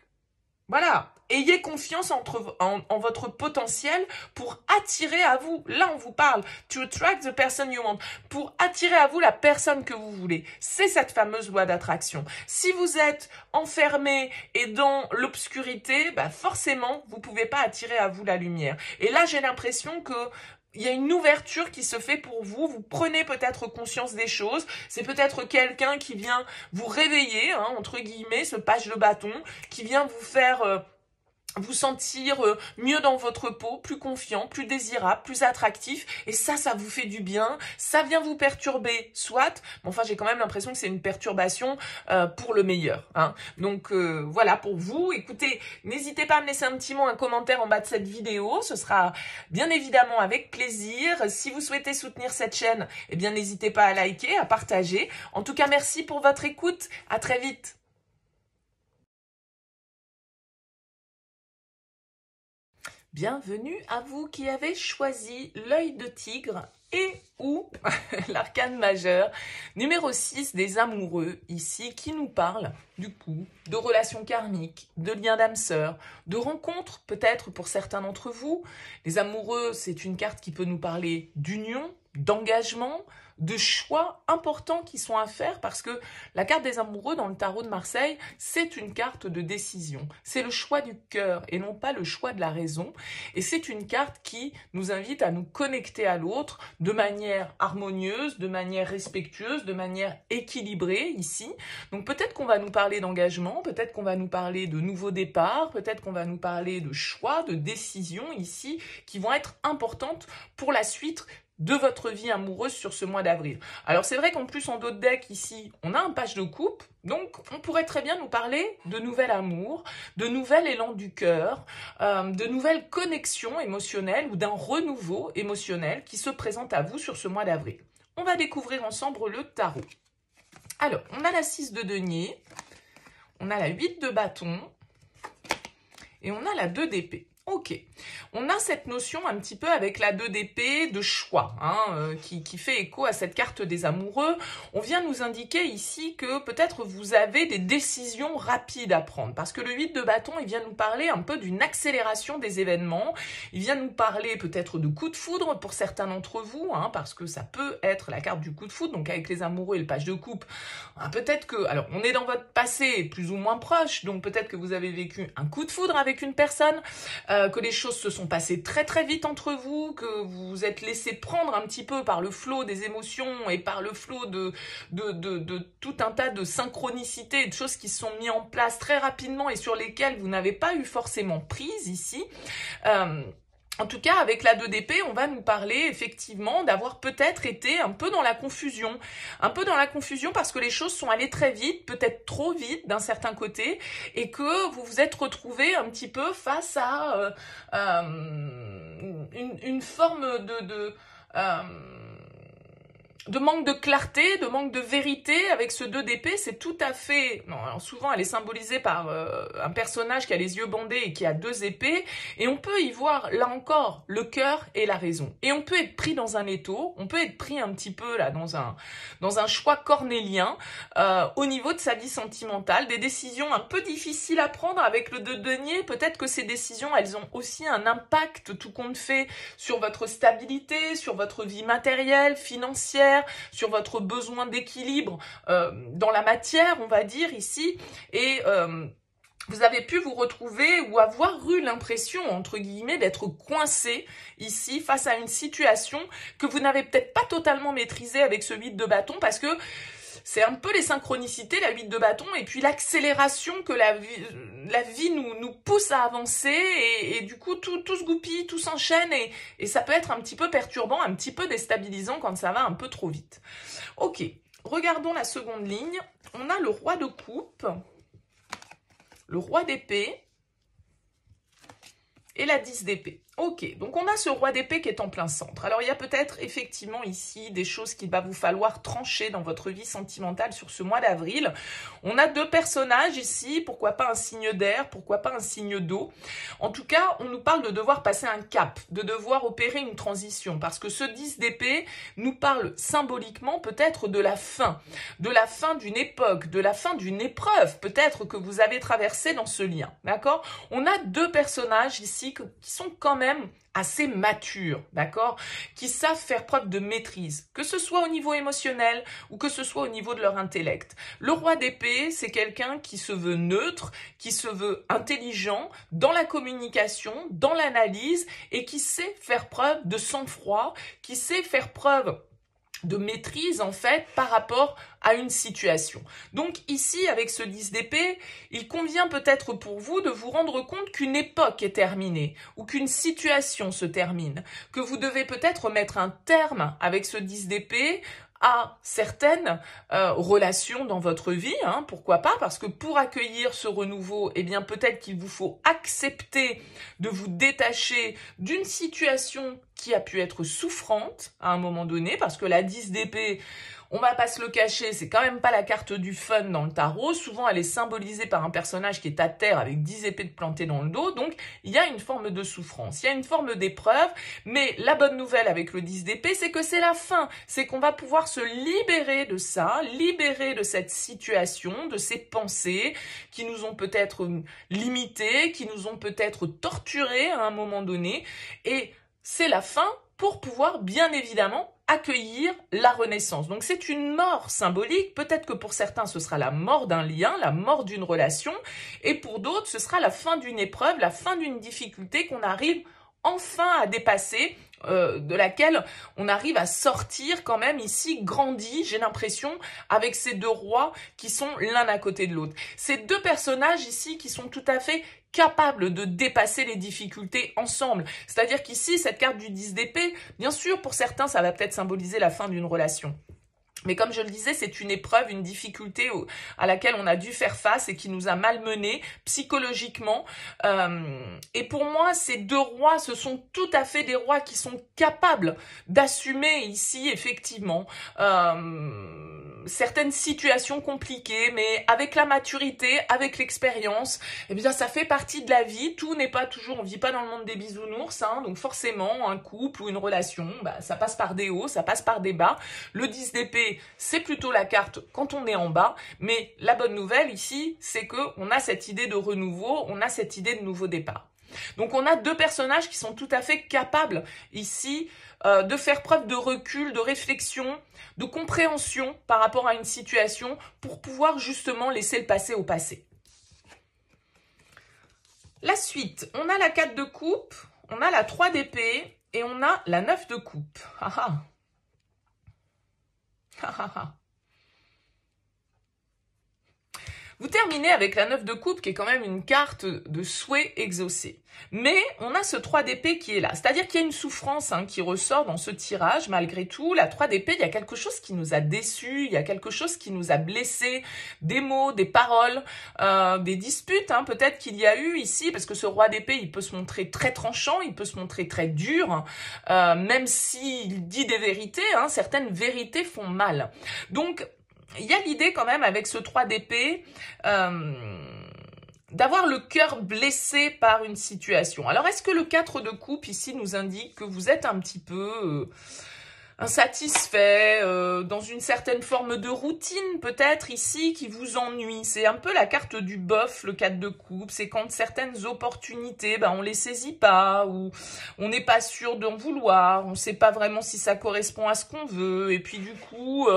voilà, ayez confiance en votre potentiel pour attirer à vous, là on vous parle, to attract the person you want, pour attirer à vous la personne que vous voulez. C'est cette fameuse loi d'attraction. Si vous êtes enfermé et dans l'obscurité, bah forcément, vous ne pouvez pas attirer à vous la lumière. Et là, j'ai l'impression que il y a une ouverture qui se fait pour vous, vous prenez peut-être conscience des choses, c'est peut-être quelqu'un qui vient vous réveiller, hein, entre guillemets, ce page de bâton, qui vient vous faire vous sentir mieux dans votre peau, plus confiant, plus désirable, plus attractif, et ça vous fait du bien, ça vient vous perturber, soit, mais enfin j'ai quand même l'impression que c'est une perturbation pour le meilleur, hein. Donc voilà pour vous. Écoutez, n'hésitez pas à me laisser un petit mot, un commentaire en bas de cette vidéo, ce sera bien évidemment avec plaisir. Si vous souhaitez soutenir cette chaîne, eh bien n'hésitez pas à liker, à partager. En tout cas, merci pour votre écoute, à très vite. Bienvenue à vous qui avez choisi l'œil de tigre et ou l'arcane majeur numéro 6 des amoureux ici, qui nous parle du coup de relations karmiques, de liens d'âme sœur, de rencontres peut-être pour certains d'entre vous. Les amoureux, c'est une carte qui peut nous parler d'union, d'engagement, de choix importants qui sont à faire, parce que la carte des amoureux dans le tarot de Marseille, c'est une carte de décision. C'est le choix du cœur et non pas le choix de la raison. Et c'est une carte qui nous invite à nous connecter à l'autre de manière harmonieuse, de manière respectueuse, de manière équilibrée ici. Donc peut-être qu'on va nous parler d'engagement, peut-être qu'on va nous parler de nouveaux départs, peut-être qu'on va nous parler de choix, de décisions ici, qui vont être importantes pour la suite de votre vie amoureuse sur ce mois d'avril. Alors c'est vrai qu'en plus en dos de deck ici, on a un page de coupe, donc on pourrait très bien nous parler de nouvel amour, de nouvel élan du cœur, de nouvelles connexions émotionnelles ou d'un renouveau émotionnel qui se présente à vous sur ce mois d'avril. On va découvrir ensemble le tarot. Alors, on a la 6 de denier, on a la 8 de bâton et on a la 2 d'épée. Ok, on a cette notion un petit peu avec la 2 d'épée de choix, hein, qui fait écho à cette carte des amoureux. On vient nous indiquer ici que peut-être vous avez des décisions rapides à prendre, parce que le 8 de bâton, il vient nous parler un peu d'une accélération des événements. Il vient nous parler peut-être de coup de foudre pour certains d'entre vous, hein, parce que ça peut être la carte du coup de foudre, donc avec les amoureux et le page de coupe. Hein, peut-être que, alors on est dans votre passé plus ou moins proche, donc peut-être que vous avez vécu un coup de foudre avec une personne, que les choses se sont passées très très vite entre vous, que vous vous êtes laissé prendre un petit peu par le flot des émotions et par le flot de tout un tas de synchronicités, de choses qui se sont mises en place très rapidement et sur lesquelles vous n'avez pas eu forcément prise ici. En tout cas, avec la 2 d'épée, on va nous parler effectivement d'avoir peut-être été un peu dans la confusion. Un peu dans la confusion parce que les choses sont allées très vite, peut-être trop vite d'un certain côté, et que vous vous êtes retrouvé un petit peu face à une forme de manque de clarté, de manque de vérité avec ce 2 d'épée. C'est tout à fait... Non, alors souvent, elle est symbolisée par un personnage qui a les yeux bandés et qui a 2 épées. Et on peut y voir, là encore, le cœur et la raison. Et on peut être pris dans un étau, on peut être pris un petit peu là dans un choix cornélien au niveau de sa vie sentimentale. Des décisions un peu difficiles à prendre avec le 2 de denier. Peut-être que ces décisions, elles ont aussi un impact, tout compte fait, sur votre stabilité, sur votre vie matérielle, financière, sur votre besoin d'équilibre dans la matière, on va dire ici, et vous avez pu vous retrouver ou avoir eu l'impression, entre guillemets, d'être coincé ici face à une situation que vous n'avez peut-être pas totalement maîtrisée avec ce 8 de bâton, parce que c'est un peu les synchronicités, la 8 de bâton, et puis l'accélération que la vie nous pousse à avancer, et du coup, tout se goupille, tout s'enchaîne, et ça peut être un petit peu perturbant, un petit peu déstabilisant quand ça va un peu trop vite. Ok, regardons la seconde ligne. On a le roi de coupe, le roi d'épée et la 10 d'épée. Ok, donc on a ce roi d'épée qui est en plein centre. Alors il y a peut-être effectivement ici des choses qu'il va vous falloir trancher dans votre vie sentimentale sur ce mois d'avril. On a 2 personnages ici, pourquoi pas un signe d'air, pourquoi pas un signe d'eau. En tout cas, on nous parle de devoir passer un cap, de devoir opérer une transition, parce que ce 10 d'épée nous parle symboliquement peut-être de la fin d'une époque, de la fin d'une épreuve peut-être que vous avez traversée dans ce lien, d'accord? On a 2 personnages ici qui sont quand même assez matures, d'accord, qui savent faire preuve de maîtrise, que ce soit au niveau émotionnel ou que ce soit au niveau de leur intellect. Le roi d'épée, c'est quelqu'un qui se veut neutre, qui se veut intelligent dans la communication, dans l'analyse, et qui sait faire preuve de sang-froid, qui sait faire preuve de maîtrise en fait par rapport à une situation. Donc ici avec ce 10 d'épée, il convient peut-être pour vous de vous rendre compte qu'une époque est terminée ou qu'une situation se termine, que vous devez peut-être mettre un terme avec ce 10 d'épée à certaines relations dans votre vie, hein, pourquoi pas, parce que pour accueillir ce renouveau, eh bien peut-être qu'il vous faut accepter de vous détacher d'une situation qui a pu être souffrante à un moment donné, parce que la 10 d'épée, on va pas se le cacher, c'est quand même pas la carte du fun dans le tarot. Souvent, elle est symbolisée par un personnage qui est à terre avec 10 épées de plantées dans le dos. Donc, il y a une forme de souffrance, il y a une forme d'épreuve. Mais la bonne nouvelle avec le 10 d'épée, c'est que c'est la fin. C'est qu'on va pouvoir se libérer de ça, libérer de cette situation, de ces pensées qui nous ont peut-être limités, qui nous ont peut-être torturés à un moment donné. Et c'est la fin pour pouvoir, bien évidemment, accueillir la renaissance. Donc c'est une mort symbolique, peut-être que pour certains ce sera la mort d'un lien, la mort d'une relation, et pour d'autres ce sera la fin d'une épreuve, la fin d'une difficulté qu'on arrive enfin à dépasser, de laquelle on arrive à sortir quand même ici grandi, j'ai l'impression, avec ces 2 rois qui sont l'un à côté de l'autre. Ces 2 personnages ici qui sont tout à fait capables de dépasser les difficultés ensemble. C'est-à-dire qu'ici, cette carte du 10 d'épée, bien sûr, pour certains, ça va peut-être symboliser la fin d'une relation. Mais comme je le disais, c'est une épreuve, une difficulté à laquelle on a dû faire face et qui nous a malmenés psychologiquement. Et pour moi, ces 2 rois, ce sont tout à fait des rois qui sont capables d'assumer ici, effectivement, certaines situations compliquées, mais avec la maturité, avec l'expérience, eh bien, ça fait partie de la vie. Tout n'est pas toujours, on vit pas dans le monde des bisounours, hein, donc forcément, un couple ou une relation, bah, ça passe par des hauts, ça passe par des bas. Le 10 d'épée, c'est plutôt la carte quand on est en bas, mais la bonne nouvelle ici, c'est que on a cette idée de renouveau, on a cette idée de nouveau départ. Donc on a 2 personnages qui sont tout à fait capables ici de faire preuve de recul, de réflexion, de compréhension par rapport à une situation pour pouvoir justement laisser le passé au passé. La suite, on a la 4 de coupe, on a la 3 d'épée et on a la 9 de coupe. Ah ah. Vous terminez avec la 9 de coupe qui est quand même une carte de souhait exaucé. Mais on a ce 3 d'épée qui est là. C'est-à-dire qu'il y a une souffrance qui ressort dans ce tirage malgré tout. La 3 d'épée, il y a quelque chose qui nous a déçus, il y a quelque chose qui nous a blessés, des mots, des paroles, des disputes peut-être qu'il y a eu ici, parce que ce roi d'épée, il peut se montrer très tranchant, il peut se montrer très dur, même s'il dit des vérités, certaines vérités font mal. Donc, il y a l'idée quand même avec ce 3 d'épée d'avoir le cœur blessé par une situation. Alors, est-ce que le 4 de coupe ici nous indique que vous êtes un petit peu insatisfait, dans une certaine forme de routine peut-être ici qui vous ennuie? C'est un peu la carte du bœuf, le 4 de coupe. C'est quand certaines opportunités, on les saisit pas, ou on n'est pas sûr d'en vouloir, on sait pas vraiment si ça correspond à ce qu'on veut, et puis du coup,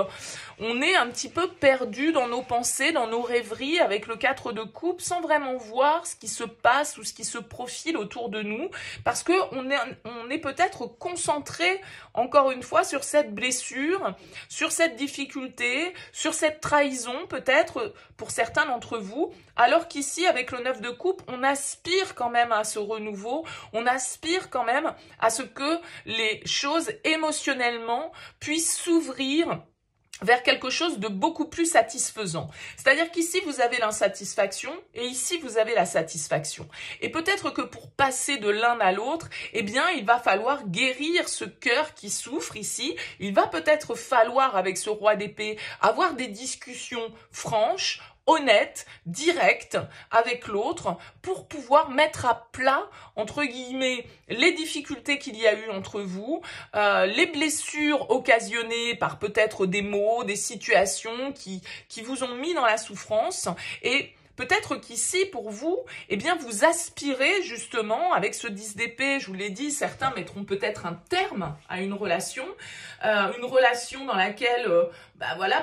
on est un petit peu perdu dans nos pensées, dans nos rêveries avec le 4 de coupe, sans vraiment voir ce qui se passe ou ce qui se profile autour de nous, parce que on est peut-être concentré, encore une fois, sur cette blessure, sur cette difficulté, sur cette trahison peut-être pour certains d'entre vous, alors qu'ici avec le 9 de coupe, on aspire quand même à ce renouveau, on aspire quand même à ce que les choses émotionnellement puissent s'ouvrir vers quelque chose de beaucoup plus satisfaisant. C'est-à-dire qu'ici, vous avez l'insatisfaction et ici, vous avez la satisfaction. Et peut-être que pour passer de l'un à l'autre, il va falloir guérir ce cœur qui souffre ici. Il va peut-être falloir, avec ce roi d'épée, avoir des discussions franches, honnête, direct avec l'autre pour pouvoir mettre à plat, entre guillemets, les difficultés qu'il y a eu entre vous, les blessures occasionnées par peut-être des mots, des situations qui vous ont mis dans la souffrance, et peut-être qu'ici, pour vous, vous aspirez justement, avec ce 10 d'épée, je vous l'ai dit, certains mettront peut-être un terme à une relation dans laquelle,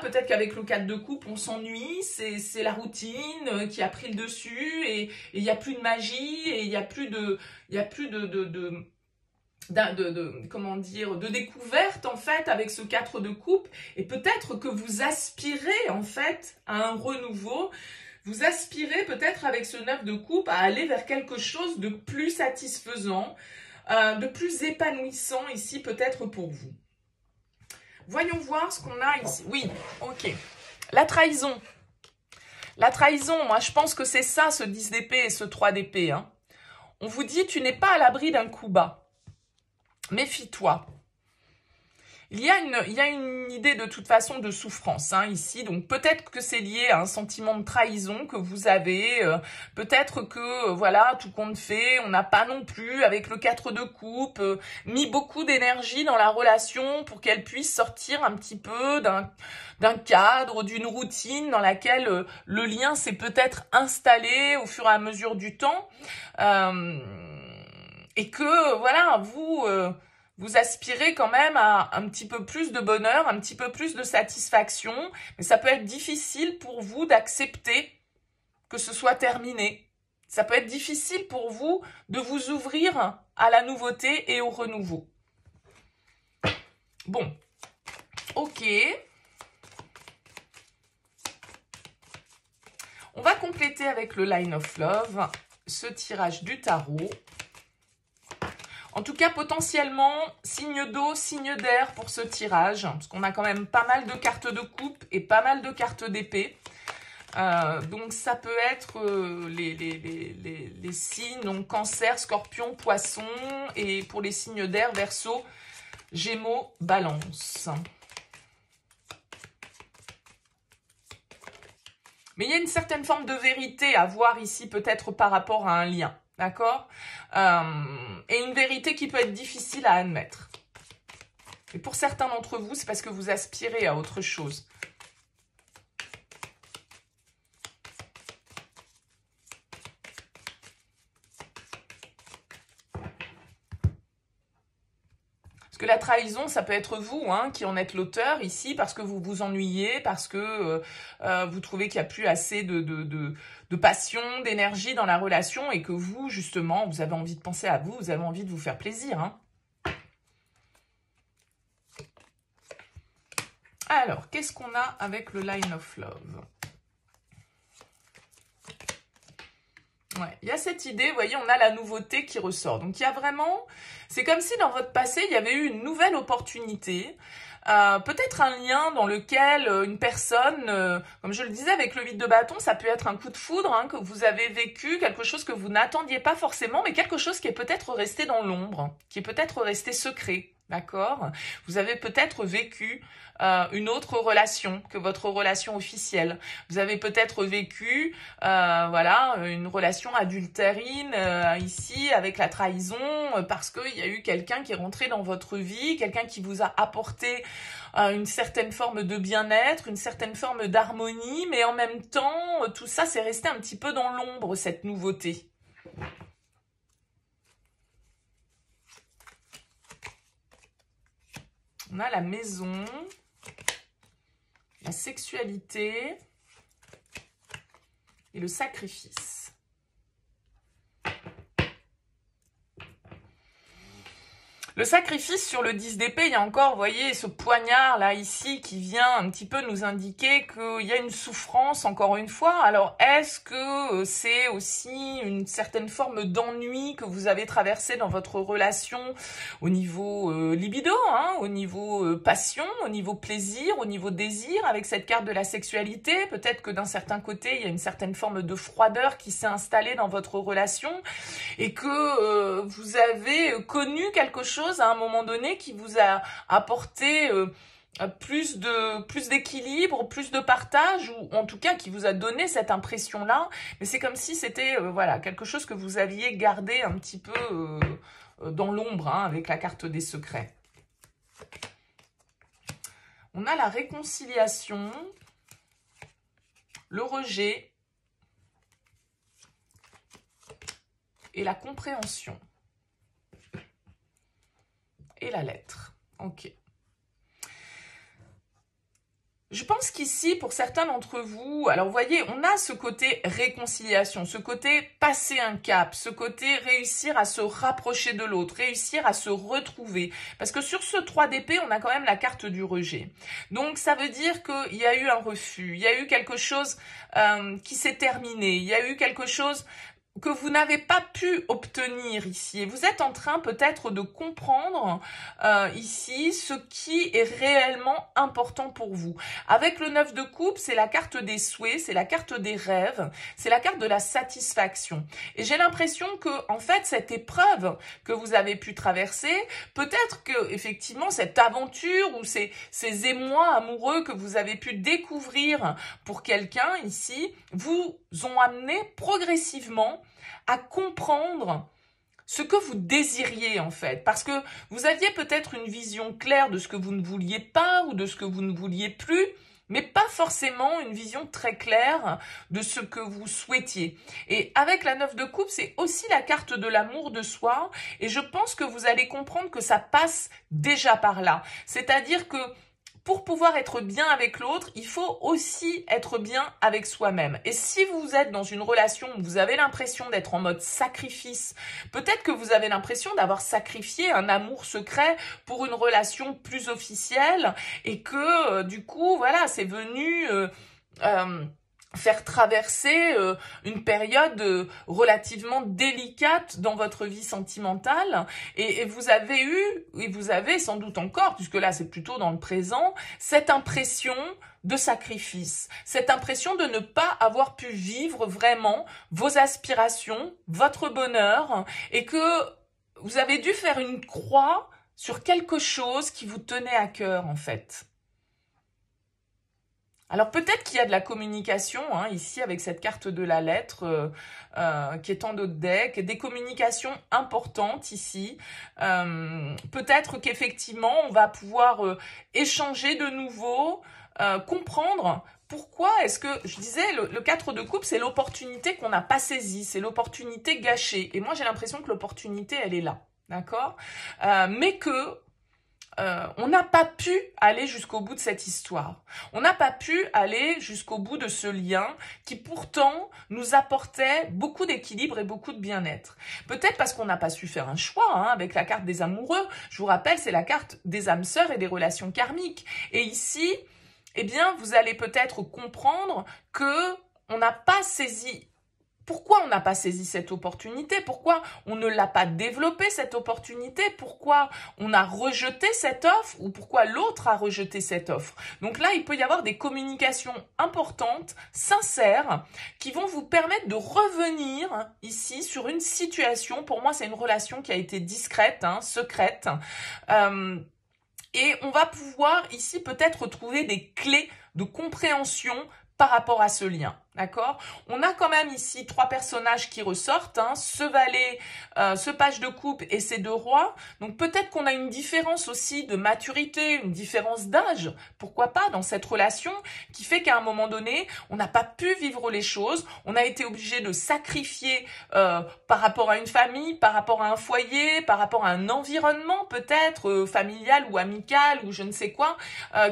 peut-être qu'avec le 4 de coupe, on s'ennuie, c'est la routine qui a pris le dessus, et il n'y a plus de magie, et il n'y a plus de découverte en fait avec ce 4 de coupe, et peut-être que vous aspirez en fait à un renouveau. Vous aspirez peut-être avec ce 9 de coupe à aller vers quelque chose de plus satisfaisant, de plus épanouissant ici peut-être pour vous. Voyons voir ce qu'on a ici. Oui, ok. La trahison. La trahison, moi je pense que c'est ça, ce 10 d'épée et ce 3 d'épée. On vous dit, tu n'es pas à l'abri d'un coup bas. Méfie-toi. Il y a une idée de toute façon de souffrance ici, donc peut-être que c'est lié à un sentiment de trahison que vous avez, peut-être que voilà, tout compte fait, on n'a pas non plus, avec le 4 de coupe, mis beaucoup d'énergie dans la relation pour qu'elle puisse sortir un petit peu d'un cadre, d'une routine dans laquelle le lien s'est peut-être installé au fur et à mesure du temps, et que voilà, vous aspirez quand même à un petit peu plus de bonheur, un petit peu plus de satisfaction, mais ça peut être difficile pour vous d'accepter que ce soit terminé. Ça peut être difficile pour vous de vous ouvrir à la nouveauté et au renouveau. Bon, ok. On va compléter avec le Line of Love ce tirage du tarot. En tout cas, potentiellement, signe d'eau, signe d'air pour ce tirage, parce qu'on a quand même pas mal de cartes de coupe et pas mal de cartes d'épée. Donc, ça peut être les signes, donc Cancer, Scorpion, Poisson, et pour les signes d'air, Verseau, Gémeaux, Balance. Mais il y a une certaine forme de vérité à voir ici, peut-être par rapport à un lien. D'accord, et une vérité qui peut être difficile à admettre. Et pour certains d'entre vous, c'est parce que vous aspirez à autre chose. Parce que la trahison, ça peut être vous qui en êtes l'auteur ici, parce que vous vous ennuyez, parce que vous trouvez qu'il n'y a plus assez de passion, d'énergie dans la relation, et que vous, justement, vous avez envie de penser à vous, vous avez envie de vous faire plaisir. Alors, qu'est-ce qu'on a avec le Line of Love? Ouais, il y a cette idée, vous voyez, on a la nouveauté qui ressort. Donc, il y a vraiment... C'est comme si dans votre passé, il y avait eu une nouvelle opportunité. Peut-être un lien dans lequel une personne, comme je le disais avec le vide de bâton, ça peut être un coup de foudre hein, que vous avez vécu, quelque chose que vous n'attendiez pas forcément, mais quelque chose qui est peut-être resté dans l'ombre, qui est peut-être resté secret. D'accord? Vous avez peut-être vécu une autre relation que votre relation officielle. Vous avez peut-être vécu voilà, une relation adultérine ici avec la trahison parce qu'il y a eu quelqu'un qui est rentré dans votre vie, quelqu'un qui vous a apporté une certaine forme de bien-être, une certaine forme d'harmonie, mais en même temps, tout ça, c'est resté un petit peu dans l'ombre, cette nouveauté. On a la maison, la sexualité et le sacrifice. Le sacrifice sur le 10 d'épée, il y a encore, vous voyez, ce poignard là ici qui vient un petit peu nous indiquer qu'il y a une souffrance encore une fois. Alors est-ce que c'est aussi une certaine forme d'ennui que vous avez traversé dans votre relation au niveau libido, hein, au niveau passion, au niveau plaisir, au niveau désir avec cette carte de la sexualité? Peut-être que d'un certain côté, il y a une certaine forme de froideur qui s'est installée dans votre relation et que vous avez connu quelque chose à un moment donné qui vous a apporté plus d'équilibre, plus de partage, ou en tout cas qui vous a donné cette impression-là. Mais c'est comme si c'était voilà, quelque chose que vous aviez gardé un petit peu dans l'ombre hein, avec la carte des secrets. On a la réconciliation, le rejet et la compréhension. Et la lettre. Ok. Je pense qu'ici, pour certains d'entre vous, alors vous voyez, on a ce côté réconciliation, ce côté passer un cap, ce côté réussir à se rapprocher de l'autre, réussir à se retrouver. Parce que sur ce 3 d'épée, on a quand même la carte du rejet. Donc ça veut dire qu'il y a eu un refus, il y a eu quelque chose qui s'est terminé, il y a eu quelque chose que vous n'avez pas pu obtenir ici. Et vous êtes en train peut-être de comprendre ici ce qui est réellement important pour vous. Avec le 9 de coupe, c'est la carte des souhaits, c'est la carte des rêves, c'est la carte de la satisfaction. Et j'ai l'impression que, en fait, cette épreuve que vous avez pu traverser, peut-être que, effectivement, cette aventure ou ces émois amoureux que vous avez pu découvrir pour quelqu'un ici, vous ont amené progressivement à comprendre ce que vous désiriez en fait. Parce que vous aviez peut-être une vision claire de ce que vous ne vouliez pas ou de ce que vous ne vouliez plus, mais pas forcément une vision très claire de ce que vous souhaitiez. Et avec la 9 de coupe, c'est aussi la carte de l'amour de soi. Et je pense que vous allez comprendre que ça passe déjà par là. C'est-à-dire que pour pouvoir être bien avec l'autre, il faut aussi être bien avec soi-même. Et si vous êtes dans une relation où vous avez l'impression d'être en mode sacrifice, peut-être que vous avez l'impression d'avoir sacrifié un amour secret pour une relation plus officielle et que du coup, voilà, c'est venu faire traverser une période relativement délicate dans votre vie sentimentale et vous avez eu, et vous avez sans doute encore, puisque là c'est plutôt dans le présent, cette impression de sacrifice, cette impression de ne pas avoir pu vivre vraiment vos aspirations, votre bonheur et que vous avez dû faire une croix sur quelque chose qui vous tenait à cœur en fait. Alors peut-être qu'il y a de la communication hein, ici avec cette carte de la lettre qui est en notre deck, des communications importantes ici. Peut-être qu'effectivement on va pouvoir échanger de nouveau, comprendre pourquoi est-ce que, je disais, le 4 de coupe c'est l'opportunité qu'on n'a pas saisie, c'est l'opportunité gâchée. Et moi j'ai l'impression que l'opportunité elle est là, d'accord, mais que on n'a pas pu aller jusqu'au bout de cette histoire. On n'a pas pu aller jusqu'au bout de ce lien qui pourtant nous apportait beaucoup d'équilibre et beaucoup de bien-être. Peut-être parce qu'on n'a pas su faire un choix hein, avec la carte des amoureux. Je vous rappelle, c'est la carte des âmes sœurs et des relations karmiques. Et ici, eh bien, vous allez peut-être comprendre que on n'a pas saisi Pourquoi on n'a pas saisi cette opportunité? Pourquoi on ne l'a pas développée, cette opportunité? Pourquoi on a rejeté cette offre ou pourquoi l'autre a rejeté cette offre? Donc là, il peut y avoir des communications importantes, sincères, qui vont vous permettre de revenir ici sur une situation. Pour moi, c'est une relation qui a été discrète, secrète. Et on va pouvoir ici peut-être trouver des clés de compréhension par rapport à ce lien, d'accord? On a quand même ici 3 personnages qui ressortent, ce valet, ce page de coupe et ces 2 rois. Donc peut-être qu'on a une différence aussi de maturité, une différence d'âge, pourquoi pas, dans cette relation, qui fait qu'à un moment donné, on n'a pas pu vivre les choses, on a été obligé de sacrifier par rapport à une famille, par rapport à un foyer, par rapport à un environnement peut-être familial ou amical ou je ne sais quoi,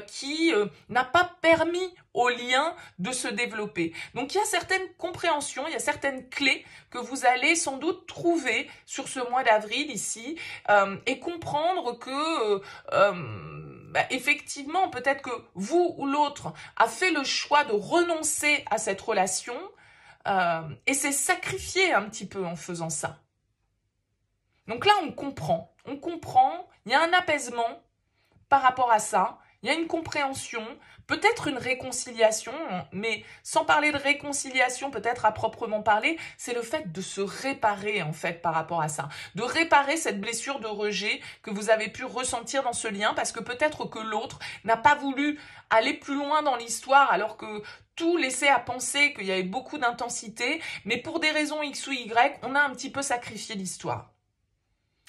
qui n'a pas permis au lien de se développer. Donc il y a certaines compréhensions, il y a certaines clés que vous allez sans doute trouver sur ce mois d'avril ici et comprendre que effectivement peut-être que vous ou l'autre a fait le choix de renoncer à cette relation et s'est sacrifié un petit peu en faisant ça. Donc là on comprend, il y a un apaisement par rapport à ça, il y a une compréhension, peut-être une réconciliation, mais sans parler de réconciliation peut-être à proprement parler, c'est le fait de se réparer en fait par rapport à ça, de réparer cette blessure de rejet que vous avez pu ressentir dans ce lien parce que peut-être que l'autre n'a pas voulu aller plus loin dans l'histoire alors que tout laissait à penser qu'il y avait beaucoup d'intensité, mais pour des raisons X ou Y, on a un petit peu sacrifié l'histoire.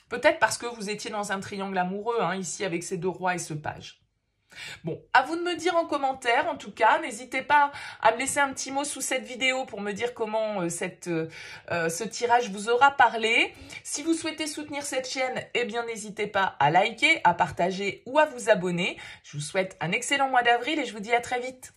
Peut-être parce que vous étiez dans un triangle amoureux, ici avec ces 2 rois et ce page. Bon, à vous de me dire en commentaire, en tout cas, n'hésitez pas à me laisser un petit mot sous cette vidéo pour me dire comment ce tirage vous aura parlé. Si vous souhaitez soutenir cette chaîne, eh bien n'hésitez pas à liker, à partager ou à vous abonner. Je vous souhaite un excellent mois d'avril et je vous dis à très vite.